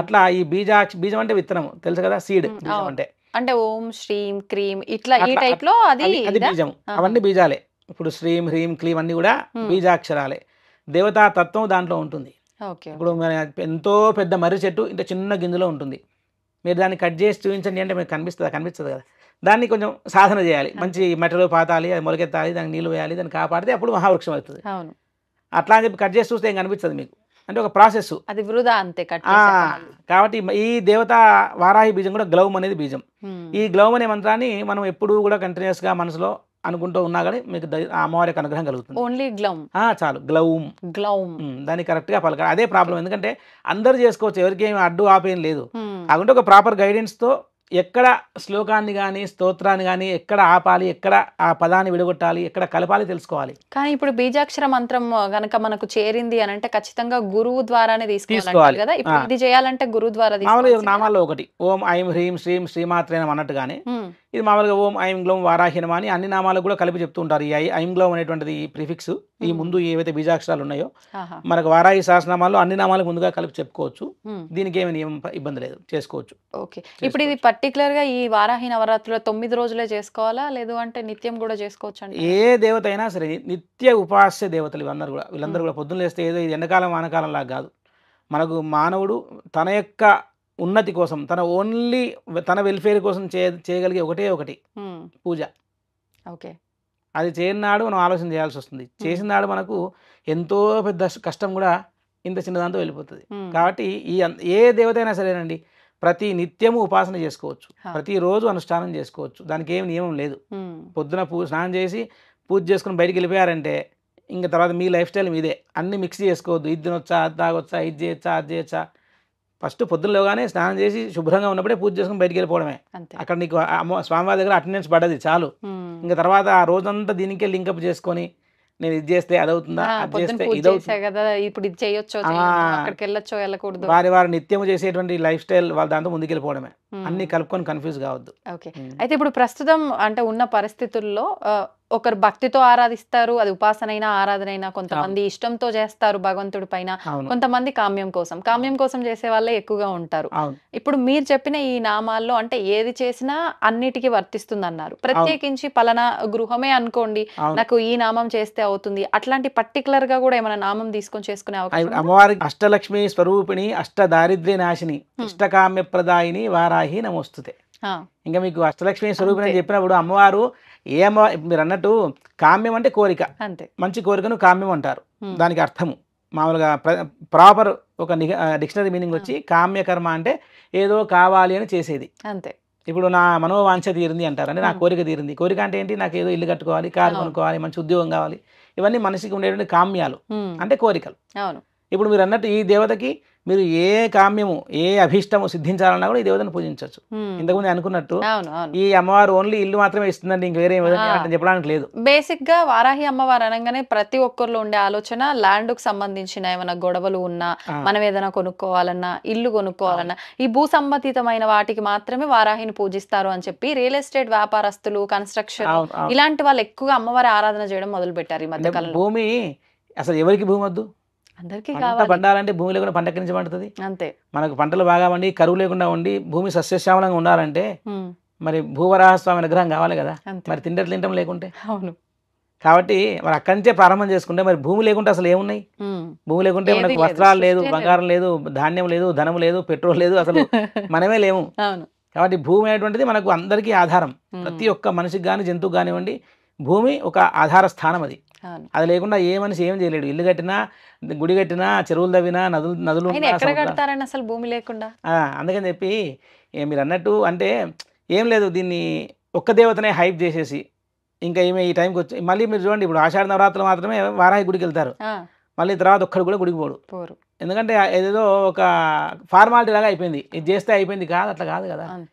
అట్లా ఈ బీజం అంటే విత్తనం తెలుసు కదా, సీడ్ అంటే ఓం శ్రీం క్రీం ఇట్లా ఈ టైప్ లో అది బీజం. అవన్నీ బీజాలే. ఇప్పుడు శ్రీం హ్రీం క్లీం అన్ని కూడా బీజాక్షరాలే. దేవతా తత్వం దాంట్లో ఉంటుంది. ఇప్పుడు ఎంతో పెద్ద మర్రి చెట్టు ఇంత చిన్న గింజలో ఉంటుంది. మీరు దాన్ని కట్ చేసి చూపించండి అంటే మీకు కనిపిస్తుంది కదా. దాన్ని కొంచెం సాధన చేయాలి, మంచి మెటలు పాతాలి, అది మొలకెత్తాలి, దానికి నీళ్ళు వేయాలి, దాన్ని కాపాడితే అప్పుడు మహావృక్షం అవుతుంది. అట్లా అని చెప్పి కట్ చేసి చూస్తే ఏం కనిపిస్తుంది మీకు, అంటే ఒక ప్రాసెస్, అది వృధా అంతే. కాబట్టి ఈ దేవత వారాహి బీజం కూడా గ్లౌమ్ అనేది బీజం. ఈ గ్లౌమ్ అనే మంత్రాన్ని మనం ఎప్పుడూ కూడా కంటిన్యూస్ గా మనసులో అనుకుంటూ ఉన్నా కానీ మీకు అమ్మవారి యొక్క అనుగ్రహం కలుగుతుంది. ఓన్లీ గ్లౌమ్ చాలు, గ్లౌమ్ దాన్ని కరెక్ట్ గా పలకాలి. అదే ప్రాబ్లం, ఎందుకంటే అందరు చేసుకోవచ్చు, ఎవరికి ఏమి అడ్డు ఆపేం లేదు. కాకుంటే ఒక ప్రాపర్ గైడెన్స్ తో ఎక్కడ శ్లోకాన్ని కానీ స్తోత్రాన్ని కానీ ఎక్కడ ఆపాలి, ఎక్కడ ఆ పదాన్ని విడగొట్టాలి, ఎక్కడ కలపాలి తెలుసుకోవాలి. కానీ ఇప్పుడు బీజాక్షర మంత్రం గనక మనకు చేరింది అని అంటే ఖచ్చితంగా గురువు ద్వారానే తీసుకోవాలి కదా. ఇప్పుడు ఇది చేయాలంటే గురువు ద్వారా మామూలుగా నామాల్లో ఒకటి ఓం ఐం హ్రీం శ్రీం శ్రీమాత్రే నమః అన్నట్టుగానే ఇది మామూలుగా ఓం ఐం గ్లోం వారాహి నమః అని అన్ని నామాలకు కూడా కలిపి చెప్తూ ఉంటారు. ఈ ఐం గ్లోం అనేటువంటిది ఈ ప్రిఫిక్స్, ఈ ముందు ఏవైతే బీజాక్షరాలు ఉన్నాయో మనకు వారాహి సహస్రనామాల్లో అన్ని నామాలకు ముందుగా కలిపి చెప్పుకోవచ్చు. దీనికి ఏమి ఇబ్బంది లేదు, చేసుకోవచ్చు. ఓకే, ఇప్పుడు ఇది పర్టికులర్ గా ఈ వారాహి నవరాత్రులు 9 రోజులే చేసుకోవాలా, లేదు అంటే నిత్యం కూడా చేసుకోవచ్చు అంటే? ఏ దేవత అయినా సరే నిత్య ఉపాస్య దేవతలు వీళ్ళందరూ కూడా పొద్దున్న లేస్తే ఏదో ఇది ఎండాకాలం వానకాలం లాగా కాదు. మనకు మానవుడు తన యొక్క ఉన్నతి కోసం, తన వెల్ఫేర్ కోసం చేయగలిగే ఒకటి పూజ. ఓకే, అది చేయనాడు మనం ఆలోచన చేయాల్సి వస్తుంది. చేసిన నాడు మనకు ఎంతో పెద్ద కష్టం కూడా ఇంత చిన్నదాంతో వెళ్ళిపోతుంది. కాబట్టి ఏ దేవత అయినా సరేనండి ప్రతి నిత్యము ఉపాసన చేసుకోవచ్చు, ప్రతిరోజు అనుష్ఠానం చేసుకోవచ్చు. దానికి ఏమి నియమం లేదు. పొద్దున స్నానం చేసి పూజ చేసుకుని బయటికి వెళ్ళిపోయారంటే ఇంకా తర్వాత మీ లైఫ్ స్టైల్ మీదే. అన్ని మిక్స్ చేసుకోవద్దు. ఇది తినొచ్చా, అది తాగొచ్చా, ఇది చేయొచ్చా, అది చేయొచ్చా. ఫస్ట్ పొద్దున్నలోగానే స్నానం చేసి శుభ్రంగా ఉన్నప్పుడే పూజ చేసుకుని బయటికి వెళ్ళిపోవడమే. అక్కడ నీకు స్వామివారి దగ్గర అటెండెన్స్ పడ్డది చాలు. ఇంకా తర్వాత ఆ రోజంతా దీనికే లింకప్ చేసుకొని నేను ఇది చేస్తే అదవుతుందా, అది చేస్తే వారి నిత్యము చేసేటువంటి లైఫ్ స్టైల్ వాళ్ళ దాంతో ముందుకెళ్ళిపోవడమే. అన్ని కలుపుకొని కన్ఫ్యూజ్ కావద్దు. ఓకే, అయితే ఇప్పుడు ప్రస్తుతం అంటే ఉన్న పరిస్థితుల్లో ఒకరు భక్తితో ఆరాధిస్తారు, అది ఉపాసన అయినా ఆరాధన అయినా. కొంతమంది ఇష్టంతో చేస్తారు భగవంతుడి పైన, కొంతమంది కామ్యం కోసం చేసే వాళ్ళే ఎక్కువగా ఉంటారు. ఇప్పుడు మీరు చెప్పిన ఈ నామాల్లో అంటే ఏది చేసినా అన్నిటికీ వర్తిస్తుంది అన్నారు. ప్రత్యేకించి పలానా గృహమే అనుకోండి నాకు ఈ నామం చేస్తే అవుతుంది, అట్లాంటి పర్టికులర్ గా కూడా ఏమైనా నామం తీసుకొని చేసుకునే అవకాశం? అమ్మవారి అష్టలక్ష్మి స్వరూపిణి, అష్ట దారిద్ర్య నాశిని, ఇష్టకామ్య ప్రదాయిని వారాహి నమోస్తుతే. ఇంకా మీకు అష్టలక్ష్మి స్వరూపిణి అని చెప్పినప్పుడు అమ్మవారు మీరు అన్నట్టు కామ్యం అంటే కోరిక, అంతే. మంచి కోరికను కామ్యం అంటారు. దానికి అర్థము మామూలుగా ప్రాపర్ ఒక డిక్షనరీ మీనింగ్ వచ్చి కామ్యకర్మ అంటే ఏదో కావాలి అని చేసేది, అంతే. ఇప్పుడు నా మనోవాంఛ తీరింది అంటారు, అంటే నా కోరిక తీరింది. కోరిక అంటే ఏంటి? నాకు ఏదో ఇల్లు కట్టుకోవాలి, కారు కొనుక్కోవాలి, మంచి ఉద్యోగం కావాలి. ఇవన్నీ మనిషికి ఉండేటువంటి కామ్యాలు, అంటే కోరికలు. ఇప్పుడు మీరు అన్నట్టు ఈ దేవతకి మీరు ఏ కామ్యము, ఏ అభీష్టము సిద్ధించాలన్నా కూడా ఈ దేవతను పూజించవచ్చు. ఇంతకుముందు అనుకున్నట్టు ఈ అమ్మవారు ఓన్లీ ఇల్లు మాత్రమే ఇస్తుందండి, ఇంక వేరే చెప్పడానికి లేదు. బేసిక్ గా వారాహి అమ్మవారు అనగానే ప్రతి ఒక్కరిలో ఉండే ఆలోచన ల్యాండ్ కు సంబంధించిన ఏమైనా గొడవలు ఉన్నా, మనం ఏదైనా కొనుక్కోవాలన్నా, ఇల్లు కొనుక్కోవాలన్నా ఈ భూ సంబంధితమైన వాటికి మాత్రమే వారాహిని పూజిస్తారు అని చెప్పి రియల్ ఎస్టేట్ వ్యాపారస్తులు, కన్స్ట్రక్షన్ ఇలాంటి వాళ్ళు ఎక్కువగా అమ్మవారి ఆరాధన చేయడం మొదలు పెట్టారు ఈ మధ్య కాలంలో. భూమి అసలు ఎవరికి భూమి వద్దు? అందరికీ పండాలంటే భూమి లేకుండా పంట ఎక్కడి నుంచి పండుతుంది? అంతే. మనకు పంటలు బాగా వండి, కరువు లేకుండా ఉండి, భూమి సస్యశ్యామలంగా ఉండాలంటే మరి భూవరాహస్వామి విగ్రహం కావాలి కదా. మరి తింటం లేకుంటే. అవును. కాబట్టి మరి అక్కడి నుంచే ప్రారంభం చేసుకుంటే మరి భూమి లేకుంటే అసలు ఏమున్నాయి? భూమి లేకుంటే మనకు వస్త్రాలు లేదు, బంగారం లేదు, ధాన్యం లేదు, ధనం లేదు, పెట్రోల్ లేదు, అసలు మనమే లేము. కాబట్టి భూమి అనేటువంటిది మనకు అందరికీ ఆధారం. ప్రతి ఒక్క మనిషికి కానీ జంతువుకి కానివ్వండి భూమి ఒక ఆధార స్థానం. అది లేకుండా ఏ మనిషి ఏం చేయలేడు. ఇల్లు కట్టినా, గుడి కట్టినా, చెరువులు తవ్వినా, నదులు అసలు భూమి లేకుండా. అందుకని చెప్పి మీరు అన్నట్టు అంటే ఏం లేదు, దీన్ని ఒక్క దేవతనే హైప్ చేసేసి ఇంకా ఏమి ఈ టైంకి వచ్చి మళ్ళీ మీరు చూడండి, ఇప్పుడు ఆషాఢ నవరాత్రులు మాత్రమే వారాహి గుడికి వెళ్తారు, మళ్ళీ తర్వాత ఒక్కడు కూడా గుడికి పోరు. ఎందుకంటే ఏదేదో ఒక ఫార్మాలిటీ లాగా అయిపోయింది, ఇది చేస్తే అయిపోయింది కాదు, అట్లా కాదు కదా.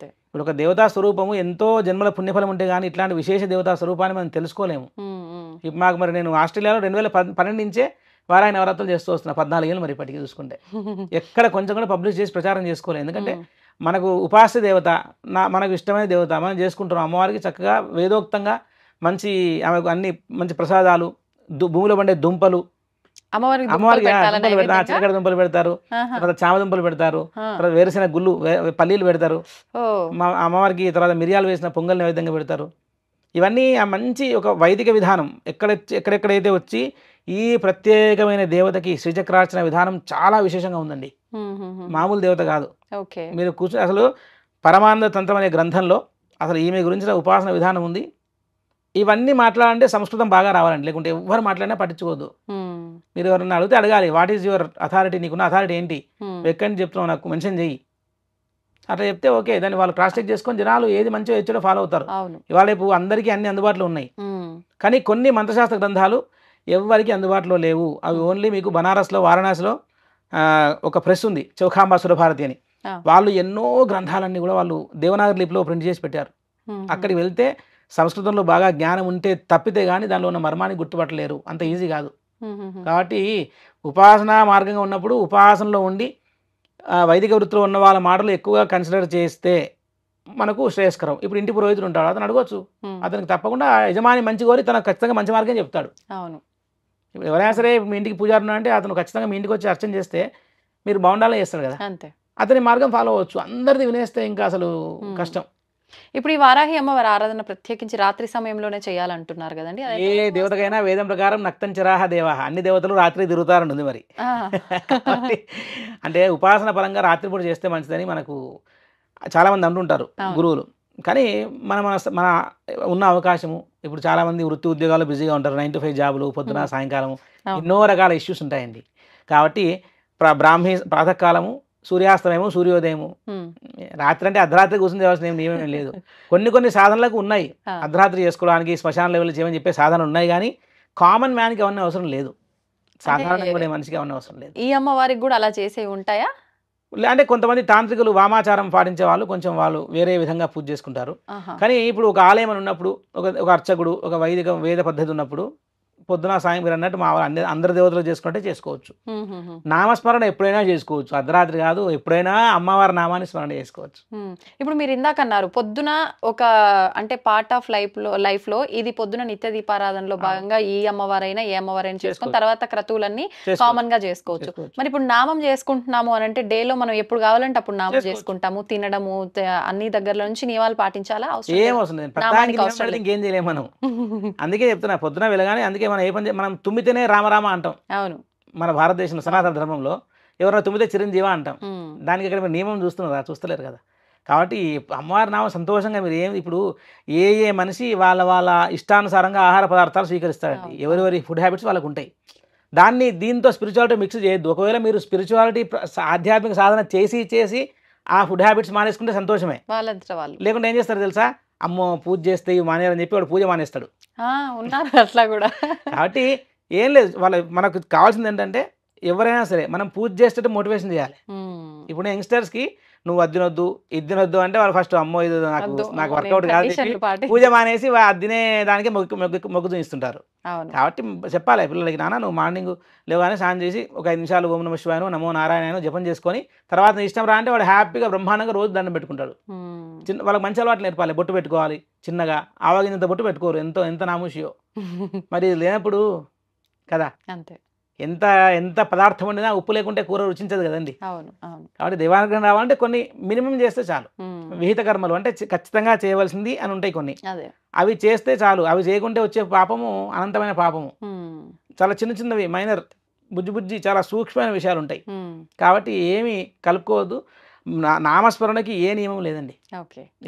ఇప్పుడు ఒక దేవతా స్వరూపము ఎంతో జన్మల పుణ్యఫలం ఉంటే కానీ ఇట్లాంటి విశేష దేవతా స్వరూపాన్ని మనం తెలుసుకోలేము. ఇప్పుడు మాకు మరి నేను ఆస్ట్రేలియాలో 2012 నుంచే వారాహి నవరాత్రులు చేస్తూ వస్తున్నా, 14 ఏళ్ళు మరి ఇప్పటికీ చూసుకుంటే ఎక్కడ కొంచెం కూడా పబ్లిష్ చేసి ప్రచారం చేసుకోలేదు. ఎందుకంటే మనకు ఉపాస్య దేవత, మనకు ఇష్టమైన దేవత, మనం చేసుకుంటున్నాం. అమ్మవారికి చక్కగా వేదోక్తంగా మంచి ఆమెకు అన్ని మంచి ప్రసాదాలు, భూమిలో పండే దుంపలు, అమ్మవారికి చిలకడ దుంపలు పెడతారు, తర్వాత చామ దుంపలు పెడతారు, తర్వాత వేరుశెనగ గుళ్ళు, పల్లీలు పెడతారు. అమ్మవారికి తర్వాత మిరియాలు వేసిన పొంగల్ నైవేద్యంగా పెడతారు. ఇవన్నీ ఆ మంచి ఒక వైదిక విధానం ఎక్కడెక్కడైతే వచ్చి ఈ ప్రత్యేకమైన దేవతకి శ్రీచక్రార్చన విధానం చాలా విశేషంగా ఉందండి. మామూలు దేవత కాదు. మీరు కూర్చొని అసలు పరమానంద తంత్రం అనే గ్రంథంలో అసలు ఈమె గురించిన ఉపాసన విధానం ఉంది. ఇవన్నీ మాట్లాడాలంటే సంస్కృతం బాగా రావాలండి, లేకుంటే ఎవరు మాట్లాడినా పట్టించుకోవద్దు. మీరు ఎవరన్నా అడిగితే అడగాలి, వాట్ ఈజ్ యువర్ అథారిటీ, నీకున్న అథారిటీ ఏంటి, ఎక్కడి నుంచి చెప్తున్నావు నాకు మెన్షన్ చెయ్యి. అట్లా చెప్తే ఓకే, దాన్ని వాళ్ళు క్రాస్ చెక్ చేసుకొని జనాలు ఏది మంచిగా వచ్చాడో ఫాలో అవుతారు. ఇవాళ రేపు అందరికీ అన్ని అందుబాటులో ఉన్నాయి, కానీ కొన్ని మంత్రశాస్త్ర గ్రంథాలు ఎవరికి అందుబాటులో లేవు. అవి ఓన్లీ మీకు బనారస్లో, వారణాసిలో ఒక ప్రెస్ ఉంది, చౌఖాంబా సురభారతి అని. వాళ్ళు ఎన్నో గ్రంథాలన్నీ కూడా వాళ్ళు దేవనాగరి లిపిలో ప్రింట్ చేసి పెట్టారు. అక్కడికి వెళ్తే సంస్కృతంలో బాగా జ్ఞానం ఉంటే తప్పితే కానీ దానిలో ఉన్న మర్మాన్ని గుర్తుపట్టలేరు, అంత ఈజీ కాదు. కాబట్టి ఉపాసనా మార్గంగా ఉన్నప్పుడు ఉపాసనలో ఉండి వైదిక వృత్తిలో ఉన్న వాళ్ళ మాటలు ఎక్కువగా కన్సిడర్ చేస్తే మనకు శ్రేయస్కరం. ఇప్పుడు ఇంటి పురోహితుడు ఉంటాడు, అతను అడగొచ్చు, అతనికి తప్పకుండా యజమాని మంచి కోరి తనకు ఖచ్చితంగా మంచి మార్గం చెప్తాడు. అవును. ఇప్పుడు ఎవరైనా సరే మీ ఇంటికి పూజారున్నా అంటే అతను ఖచ్చితంగా మీ ఇంటికి వచ్చి అర్చన చేస్తే మీరు బాగుండాలని చేస్తాడు కదా, అంతే. అతని మార్గం ఫాలో అవ్వచ్చు. అందరిది వినేస్తే ఇంకా అసలు కష్టం. ఇప్పుడు ఈ వారాహి అమ్మవారి ఆరాధన ప్రత్యేకించి రాత్రి సమయంలోనే చేయాలంటున్నారు కదండి. ఏ దేవతకైనా వేదం ప్రకారం నక్తం చిరాహ దేవ, అన్ని దేవతలు రాత్రి తిరుగుతారంటుంది మరి. అంటే ఉపాసన పరంగా రాత్రిపూట చేస్తే మంచిదని మనకు చాలామంది అంటుంటారు గురువులు. కానీ మన మన ఉన్న అవకాశము, ఇప్పుడు చాలామంది వృత్తి ఉద్యోగాలు బిజీగా ఉంటారు, 9 to 5 జాబులు, పొద్దున సాయంకాలం ఎన్నో రకాల ఇష్యూస్ ఉంటాయండి. కాబట్టి ప్రాతకాలము, సూర్యాస్తమయము, సూర్యోదయము, రాత్రి అంటే అర్ధరాత్రి కూర్చుని చేయాల్సిన నియమం లేదు. కొన్ని సాధనలకు ఉన్నాయి, అర్ధరాత్రి చేసుకోవడానికి శ్మశాన లెవెల్ చేయమని చెప్పే సాధన ఉన్నాయి. కానీ కామన్ మ్యాన్కి అవన్నీ అవసరం లేదు, సాధారణంగా కూడా మనిషికి అవన్నీ అవసరం లేదు. ఈ అమ్మవారికి కూడా అలా చేసేవి ఉంటాయా? అంటే కొంతమంది తాంత్రికులు వామాచారం పాటించే వాళ్ళు కొంచెం వాళ్ళు వేరే విధంగా పూజ చేసుకుంటారు. కానీ ఇప్పుడు ఒక ఆలయం అని ఉన్నప్పుడు, ఒక అర్చకుడు, ఒక వేద పద్ధతి ఉన్నప్పుడు పొద్దున సాయం మీరు అన్నట్టు మా అందరి దేవతలు చేసుకుంటే చేసుకోవచ్చు. నామస్మరణ ఎప్పుడైనా చేసుకోవచ్చు, అర్ధరాత్రి కాదు, ఎప్పుడైనా అమ్మవారి నామాన్ని స్మరణ చేసుకోవచ్చు. ఇప్పుడు మీరు ఇందాక అన్నారు పొద్దున ఒక అంటే పార్ట్ ఆఫ్ లైఫ్ లో ఇది పొద్దున నిత్య దీపారాధనలో భాగంగా ఈ అమ్మవారైనా ఏ అమ్మవారైనా చేసుకొని తర్వాత క్రతువులన్నీ కామన్ గా చేసుకోవచ్చు. మరి ఇప్పుడు నామం చేసుకుంటున్నాము అని అంటే డేలో మనం ఎప్పుడు కావాలంటే అప్పుడు నామం చేసుకుంటాము, తినడము అన్ని దగ్గర నుంచి నియమాలు పాటించాలా? ఇంకేం చేయలేము మనం. అందుకే చెప్తున్నా, పొద్దున వెళ్ళగానే అందుకే మనం తుమ్మితేనే రామరామ అంటాం. అవును, మన భారతదేశంలో సనాతన ధర్మంలో ఎవరైనా తుమ్మితే చిరంజీవ అంటాం. దానికి ఇక్కడ మీరు నియమం చూస్తున్నారా? చూస్తలేరు కదా. కాబట్టి అమ్మవారి నామం సంతోషంగా మీరు ఇప్పుడు ఏ మనిషి వాళ్ళ ఇష్టానుసారంగా ఆహార పదార్థాలు స్వీకరిస్తారండి. ఎవరెవరి ఫుడ్ హ్యాబిట్స్ వాళ్ళకు ఉంటాయి. దీంతో స్పిరిచువాలిటీ మిక్స్ చేయొద్దు. ఒకవేళ మీరు స్పిరిచువాలిటీ ఆధ్యాత్మిక సాధన చేసి ఆ ఫుడ్ హ్యాబిట్స్ మానేసుకుంటే సంతోషమే. లేకుంటే ఏం చేస్తారు తెలుసా? అమ్మో పూజ చేస్తే ఇవి మానేయాలని చెప్పి వాడు పూజ మానేస్తాడు. అట్లా కూడా. కాబట్టి ఏం లేదు, మనకు కావాల్సింది ఏంటంటే ఎవరైనా సరే మనం పూజ చేస్తే మోటివేషన్ చేయాలి. ఇప్పుడు యంగ్స్టర్స్కి నువ్వు అద్దినొద్దు ఇద్దినొద్దు అంటే వాళ్ళు ఫస్ట్ అమ్మో ఇది నాకు వర్కౌట్ కాదు పూజ మానేసి అద్దినే దానికి మొగ్గు చూపిస్తుంటారు. కాబట్టి చెప్పాలి పిల్లలకి, నాన్న నువ్వు మార్నింగ్ లేవగానే స్నానం చేసి ఒక 5 నిమిషాలు ఓం నమః శివాయ నమో నారాయణ జపం చేసుకొని తర్వాత నీ ఇష్టం రా అంటే వాడు హ్యాపీగా బ్రహ్మాండంగా రోజు దండం పెట్టుకుంటాడు. వాళ్ళకి మంచి అలవాట్లు నేర్పాలి. బొట్టు పెట్టుకోవాలి, చిన్నగా ఆవాగినంత బొట్టు పెట్టుకోరు, ఎంత నామూషియో. మరి లేనప్పుడు కదా, అంతే. ఎంత పదార్థం వండినా ఉప్పు లేకుంటే కూర రుచించదు కదండి. కాబట్టి దైవానుగ్రహం రావాలంటే కొన్ని మినిమం చేస్తే చాలు. విహిత కర్మలు అంటే ఖచ్చితంగా చేయవలసింది అని ఉంటాయి కొన్ని, అవి చేస్తే చాలు. అవి చేయకుంటే వచ్చే పాపము అనంతమైన పాపము. చాలా చిన్నవి మైనర్ బుజ్జి చాలా సూక్ష్మమైన విషయాలు ఉంటాయి. కాబట్టి ఏమి కలుపుకోవద్దు. నామస్మరణకి ఏ నియమం లేదండి,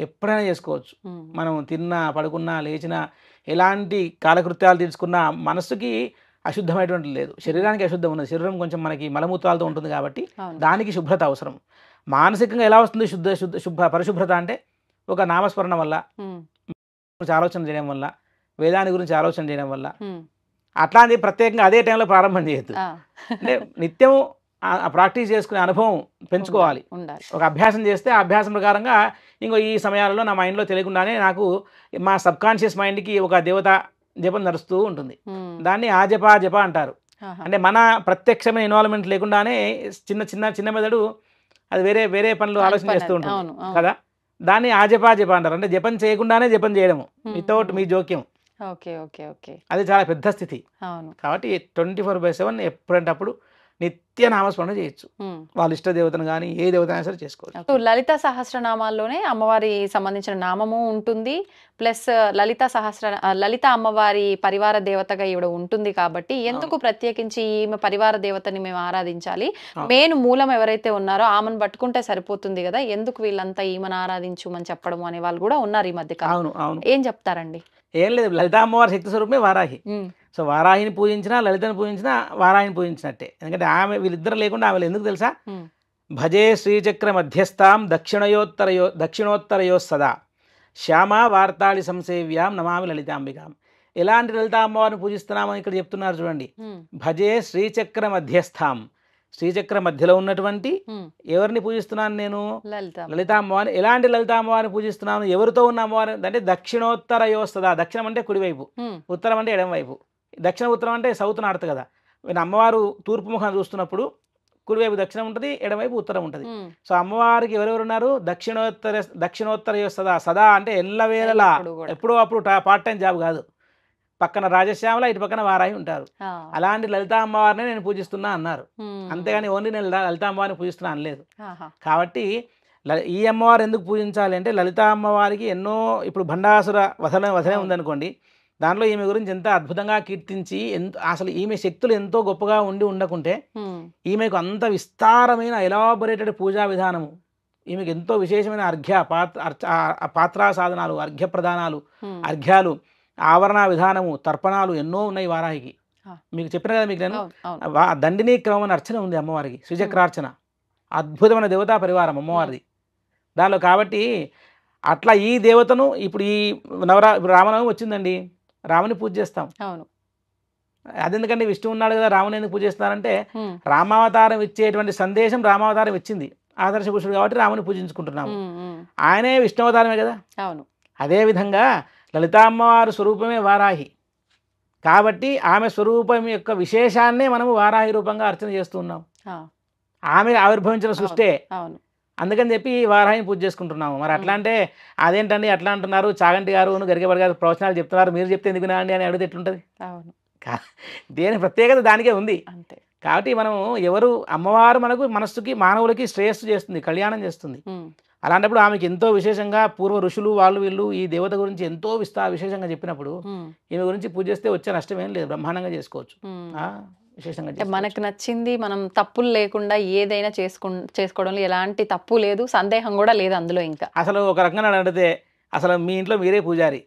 ఎప్పుడైనా చేసుకోవచ్చు. మనం తిన్నా పడుకున్నా లేచినా ఎలాంటి కాలకృత్యాలు తీసుకున్నా మనసుకి అశుద్ధమైనటువంటి లేదు, శరీరానికి అశుద్ధం ఉన్నది. శరీరం కొంచెం మనకి మలమూత్రాలతో ఉంటుంది కాబట్టి దానికి శుభ్రత అవసరం. మానసికంగా ఎలా వస్తుంది పరిశుభ్రత అంటే ఒక నామస్మరణ వల్ల, ఆలోచన చేయడం వల్ల, వేదాన్ని గురించి ఆలోచన చేయడం వల్ల. అట్లాంటి ప్రత్యేకంగా అదే టైంలో ప్రారంభం చేయొద్దు. అంటే నిత్యం ప్రాక్టీస్ చేసుకునే అనుభవం పెంచుకోవాలి. ఒక అభ్యాసం చేస్తే ఆ అభ్యాసం ప్రకారంగా ఈ సమయాలలో నా మైండ్లో తెలియకుండానే నాకు మా సబ్కాన్షియస్ మైండ్కి ఒక దేవత జపం నడుస్తూ ఉంటుంది. దాన్ని జప అంటారు. అంటే మన ప్రత్యక్షమైన ఇన్వాల్వ్మెంట్ లేకుండానే చిన్న మెదడు అది వేరే పనులు ఆలోచన చేస్తూ ఉంటుంది కదా, దాన్ని జప అంటారు. అంటే జపం చేయకుండానే జపం చేయడము, వితౌట్ మీ జోక్యం. అది చాలా పెద్ద స్థితి. కాబట్టి 24/7 ఎప్పుడంటే అప్పుడు నిత్య నామస్మరణ చేయొచ్చు. వాళ్ళ ఇష్ట దేవతను కానీ ఏ దేవత అయినా సరే చేసుకోవచ్చు. లలిత సహస్రనామాల్లోనే అమ్మవారి సంబంధించిన నామము ఉంటుంది, ప్లస్ లలిత అమ్మవారి పరివార దేవతగా ఈవిడ ఉంటుంది. కాబట్టి ఎందుకు ప్రత్యేకించి ఈమె పరివార దేవతని మేము ఆరాధించాలి? మెయిన్ మూలం ఎవరైతే ఉన్నారో ఆమెను పట్టుకుంటే సరిపోతుంది కదా, ఎందుకు వీళ్ళంతా ఈమెను ఆరాధించుమని చెప్పడం అనే వాళ్ళు కూడా ఉన్నారు ఈ మధ్య కాలం. ఏం చెప్తారండి? ఏం లేదు, లలిత అమ్మవారి శక్తి స్వరూపమే వారాహి. సో వారాహిని పూజించినా లలితను పూజించినా వారాహిని పూజించినట్టే. ఎందుకంటే వీళ్ళిద్దరు లేకుండా ఆమె ఎందుకు తెలుసా? భజే శ్రీచక్ర మధ్యస్థాం దక్షిణోత్తరయో సదా శ్యామ వార్తాళి సంసేవ్యాం నమామి లలితాంబికాం. ఎలాంటి లలిత అమ్మవారిని పూజిస్తున్నామని ఇక్కడ చెప్తున్నారు చూడండి. భజే శ్రీచక్ర మధ్యస్థాం, శ్రీచక్ర మధ్యలో ఉన్నటువంటి ఎవరిని పూజిస్తున్నాను నేను? లలిత అమ్మవారిని. ఎలాంటి లలిత అమ్మవారిని పూజిస్తున్నాను? ఎవరితో ఉన్న అమ్మవారి అంటే దక్షిణోత్తర యోస్తదా. దక్షిణం అంటే కుడివైపు, ఉత్తరం అంటే ఎడమవైపు. దక్షిణ ఉత్తరం అంటే సౌత్ నార్త్ కదా. అమ్మవారు తూర్పు ముఖం చూస్తున్నప్పుడు కుడివైపు దక్షిణం ఉంటుంది, ఎడమవైపు ఉత్తరం ఉంటుంది. సో అమ్మవారికి ఎవరెవరు ఉన్నారు? దక్షిణోత్తర యోస్తదా. సదా అంటే ఎల్లవేళలా, ఎప్పుడో అప్పుడు పార్ట్ టైం జాబ్ కాదు. పక్కన రాజశ్యామల, ఇటు పక్కన వారాహి ఉంటారు. అలాంటి లలిత అమ్మవారిని నేను పూజిస్తున్నా అన్నారు. అంతేగాని ఓన్లీ నేను లలిత అమ్మవారిని పూజిస్తున్నా అనలేదు. కాబట్టి ఈ అమ్మవారు ఎందుకు పూజించాలి అంటే లలిత అమ్మవారికి ఎన్నో, ఇప్పుడు భండాసుర వధనే ఉందనుకోండి, దాంట్లో ఈమె గురించి ఎంత అద్భుతంగా కీర్తించి అసలు ఈమె శక్తులు ఎంతో గొప్పగా ఉండకుంటే ఈమెకు అంత విస్తారమైన ఎలాబొరేటెడ్ పూజా విధానము, ఈమెకు ఎంతో విశేషమైన పాత్రా సాధనాలు, అర్ఘ్య ప్రదానాలు, అర్ఘ్యాలు, ఆవరణ విధానము, తర్పణాలు ఎన్నో ఉన్నాయి వారాహికి. మీకు చెప్పిన కదా మీకు నేను, దండిని క్రమమైన అర్చన ఉంది అమ్మవారికి, శ్రీచక్రార్చన. అద్భుతమైన దేవతా పరివారం అమ్మవారిది దానిలో. కాబట్టి అట్లా ఈ దేవతను ఇప్పుడు ఇప్పుడు రామనవమి వచ్చిందండి, రాముని పూజ చేస్తాం. అదెందుకంటే విష్ణు ఉన్నాడు కదా, రాముని ఎందుకు పూజ చేస్తున్నారంటే రామావతారం ఇచ్చేటువంటి సందేశం రామావతారం ఇచ్చింది, ఆదర్శ పురుషుడు కాబట్టి రాముని పూజించుకుంటున్నాము. ఆయనే విష్ణు అవతారమే కదా. అదేవిధంగా లలితామ్మవారి స్వరూపమే వారాహి కాబట్టి ఆమె స్వరూపం యొక్క విశేషాన్నే మనము వారాహి రూపంగా అర్చన చేస్తున్నాం. ఆమె ఆవిర్భవించిన సృష్టే, అందుకని చెప్పి వారాహిని పూజ చేసుకుంటున్నాము. మరి అట్లా అంటే అదేంటండి అట్లా అంటున్నారు, చాగంటి గారు గరికబడి గారు ప్రవచనాలు చెప్తున్నారు, మీరు చెప్తే ఎందుకు అండి అని అడిగితే ఎట్లుంటుంది? దేని ప్రత్యేకత దానికే ఉంది. కాబట్టి మనము ఎవరు అమ్మవారు మనకు మనస్సుకి మానవులకి శ్రేయస్సు చేస్తుంది, కళ్యాణం చేస్తుంది. అలాంటప్పుడు ఆమెకి ఎంతో విశేషంగా పూర్వ ఋషులు వాళ్ళు వీళ్ళు ఈ దేవత గురించి ఎంతో విశేషంగా చెప్పినప్పుడు ఈమె గురించి పూజ చేస్తే వచ్చే నష్టం ఏం లేదు, బ్రహ్మాండంగా చేసుకోవచ్చు. విశేషంగా మనకు నచ్చింది మనం తప్పులు లేకుండా ఏదైనా చేసుకోవడంలో ఎలాంటి తప్పు లేదు, సందేహం కూడా లేదు అందులో. ఇంకా అసలు ఒక రకంగా అడిగితే అసలు మీ ఇంట్లో మీరే పూజారి,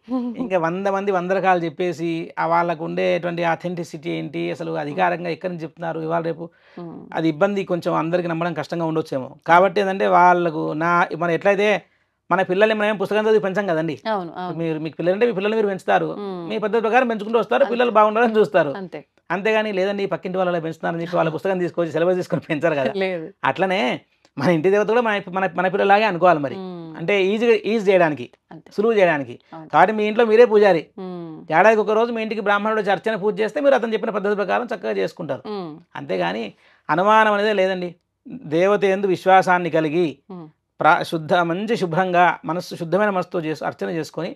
ఇంకా 100 మంది 100 రకాలు చెప్పేసి వాళ్ళకు ఉండేటువంటి అథెంటిసిటీ ఏంటి, అసలు అధికారంగా ఎక్కడి నుంచి చెప్తున్నారు ఇవాళ రేపు, అది ఇబ్బంది, కొంచెం అందరికి నమ్మడం కష్టంగా ఉండొచ్చేమో. కాబట్టి ఏంటంటే వాళ్ళకు మనం ఎట్లయితే మన పిల్లల్ని మనం పుస్తకం చదివి పెంచాం కదండి, మీకు పిల్లలు అంటే మీ పిల్లలు మీరు పెంచుతారు, మీ పద్ధతి ప్రకారం పెంచుకుంటూ వస్తారు, పిల్లలు బాగుండాలని చూస్తారు. అంతేగాని లేదండి పక్కింటి వాళ్ళ పెంచుతున్నారని చెప్పి వాళ్ళ పుస్తకం తీసుకొచ్చి సిలబస్ తీసుకొని పెంచారు కదా. అట్లనే మన ఇంటి దేవత కూడా మన పిల్లలాగే అనుకోవాలి. మరి అంటే ఈజీ చేయడానికి, సులువు చేయడానికి. కాబట్టి మీ ఇంట్లో మీరే పూజారి, ఏడాదికి ఒక రోజు మీ ఇంటికి బ్రాహ్మణుడు చర్చన పూజ చేస్తే మీరు అతను చెప్పిన పద్ధతి ప్రకారం చక్కగా చేసుకుంటారు. అంతేగాని అనుమానం అనేదే లేదండి. దేవత యందు విశ్వాసాన్ని కలిగి మంచి శుభ్రంగా శుద్ధమైన మనసుతో అర్చన చేసుకొని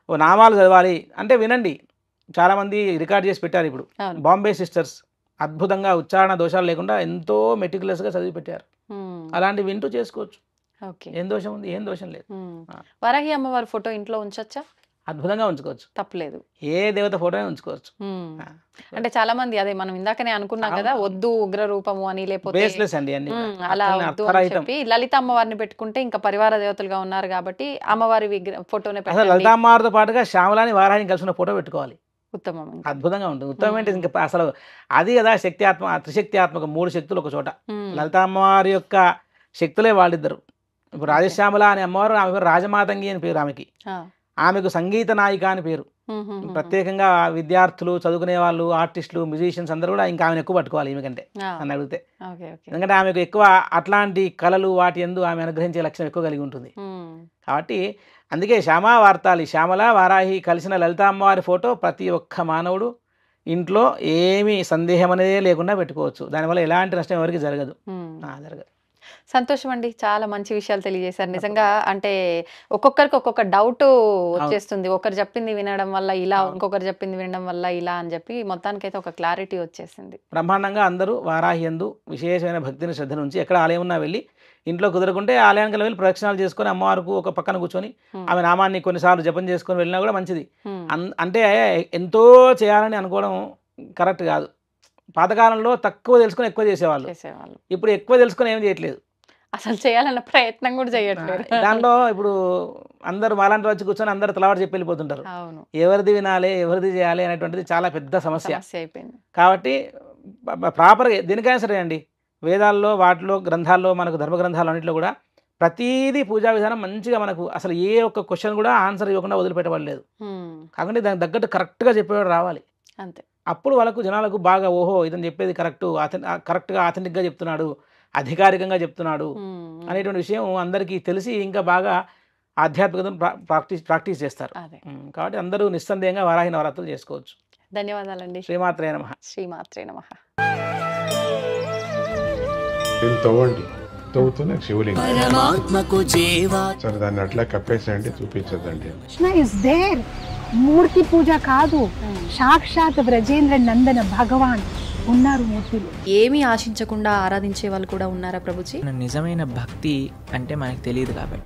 ఓ నామాలు చదవాలి అంటే వినండి. చాలామంది రికార్డ్ చేసి పెట్టారు. ఇప్పుడు బాంబే సిస్టర్స్ అద్భుతంగా ఉచ్చారణ దోషాలు లేకుండా ఎంతో మెటిక్యులస్గా చదివి పెట్టారు. అలాంటివి వింటూ చేసుకోవచ్చు. ఏం దోషం ఉంది? ఏం దోషం లేదు. వారాహి అమ్మవారి ఫోటో ఇంట్లో ఉంచొచ్చా? అద్భుతంగా ఉంచుకోవచ్చు, తప్పలేదు. ఏ దేవత ఫోటో ఉంచుకోవచ్చు. అంటే చాలా మంది అదే మనం ఇందాకనే అనుకున్నాం కదా, వద్దు ఉగ్ర రూపము అని, లేకపోతే అలా వద్దు అని చెప్పి లలిత అమ్మవారిని పెట్టుకుంటే ఇంకా పరివార దేవతలుగా ఉన్నారు కాబట్టి అమ్మవారి ఫోటోనే పెట్టాలి. లలిత అమ్మవారితో పాటుగా శ్యామలాని వారాహిని కలిసిన ఫోటో పెట్టుకోవాలి, ఉత్తమం, అద్భుతంగా ఉంటుంది. ఉత్తమం అంటే ఇంకా అసలు అది కదా త్రిశక్తి ఆత్మక 3 శక్తులు ఒక చోట. లలిత అమ్మవారి యొక్క శక్తులే వాళ్ళిద్దరు. ఇప్పుడు రాజశ్యామల అనే అమ్మవారు, ఆమె పేరు రాజమాతంగి అని పేరు ఆమెకి. ఆమెకు సంగీత నాయిక అని పేరు. ప్రత్యేకంగా విద్యార్థులు, చదువుకునే వాళ్ళు, ఆర్టిస్టులు, మ్యూజిషియన్స్ అందరూ కూడా ఇంకా ఆమెను ఎక్కువ పట్టుకోవాలి ఈమెకంటే అని అడిగితే. ఎందుకంటే ఆమెకు ఎక్కువ అట్లాంటి కళలు వాటి యందు ఆమె అనుగ్రహించే లక్షణం ఎక్కువ కలిగి ఉంటుంది. కాబట్టి అందుకే శ్యామ వార్తాలి, శ్యామల వారాహి కలిసిన లలిత అమ్మవారి ఫోటో ప్రతి ఒక్క మానవుడు ఇంట్లో ఏమీ సందేహం అనేదే లేకుండా పెట్టుకోవచ్చు. దానివల్ల ఎలాంటి నష్టం ఎవరికి జరగదు. సంతోషం అండి, చాలా మంచి విషయాలు తెలియజేశారు. నిజంగా అంటే ఒక్కొక్కరికి ఒక్కొక్క డౌట్ వచ్చేస్తుంది. ఒకరు చెప్పింది వినడం వల్ల ఇలా, ఇంకొకరు చెప్పింది వినడం వల్ల ఇలా అని చెప్పి మొత్తానికైతే ఒక క్లారిటీ వచ్చేసింది. బ్రహ్మాండంగా అందరూ వారాహి యందు విశేషమైన భక్తిని శ్రద్ధ నుంచి ఎక్కడ ఆలయం ఉన్నా వెళ్ళి, ఇంట్లో కుదరకుంటే ఆలయానికి వెళ్ళి ప్రదక్షిణాలు చేసుకొని అమ్మవారికి ఒక పక్కన కూర్చొని ఆమె నామాన్ని కొన్నిసార్లు జపం చేసుకొని వెళ్ళినా కూడా మంచిది. అంటే ఎంతో చేయాలని అనుకోవడం కరెక్ట్ కాదు. పాతకాలంలో తక్కువ తెలుసుకొని ఎక్కువ చేసేవాళ్ళు, ఇప్పుడు ఎక్కువ తెలుసుకొని ఏం చేయట్లేదు, అసలు చేయాలన్న ప్రయత్నం కూడా చేయట్లేదు. దాంట్లో ఇప్పుడు అందరూ మాలాంటి వచ్చి కూర్చొని అందరు తలవాటు చెప్పి వెళ్ళిపోతుంటారు. ఎవరిది వినాలి, ఎవరిది చేయాలి అనేటువంటిది చాలా పెద్ద సమస్య అయిపోయింది. కాబట్టి ప్రాపర్గా దేనికైనా సరే అండి, వేదాల్లో వాటిలో గ్రంథాల్లో మనకు ధర్మ గ్రంథాలు అన్నింటిలో కూడా ప్రతిదీ పూజా విధానం మంచిగా మనకు అసలు ఏ ఒక్క క్వశ్చన్ కూడా ఆన్సర్ ఇవ్వకుండా వదిలిపెట్టబడలేదు. కాకుండా దానికి తగ్గట్టు కరెక్ట్గా చెప్పేవాడు రావాలి. అంతే. అప్పుడు వాళ్ళకు జనాలకు బాగా ఓహో ఇతను చెప్పేది కరెక్ట్గా ఆథెంటిక్గా చెప్తున్నాడు, అధికారికంగా చెప్తున్నాడు అనేటువంటి విషయం అందరికీ తెలిసి ఇంకా బాగా ఆధ్యాత్మికతను ప్రాక్టీస్ చేస్తారు. కాబట్టి అందరూ నిస్సందేహంగా వారాహి నవరాత్రులు చేసుకోవచ్చు. ధన్యవాదాలండి. శ్రీమాత్రే నమః. శ్రీమాత్రే నమః. తవ్వండి, తవ్వుతూనే శివలింగం. సరే దాన్ని అట్లా కప్పేసేయండి, చూపించదండి. Krishna is there. మూర్తి పూజ కాదు, సాక్షాత్ బ్రజేంద్ర నందన భగవాన్ ఉన్నారు మూర్తిలో. ఏమీ ఆశించకుండా ఆరాధించే వాళ్ళు కూడా ఉన్నారా ప్రభుజీ? నిజమైన భక్తి అంటే మనకు తెలియదు కాబట్టి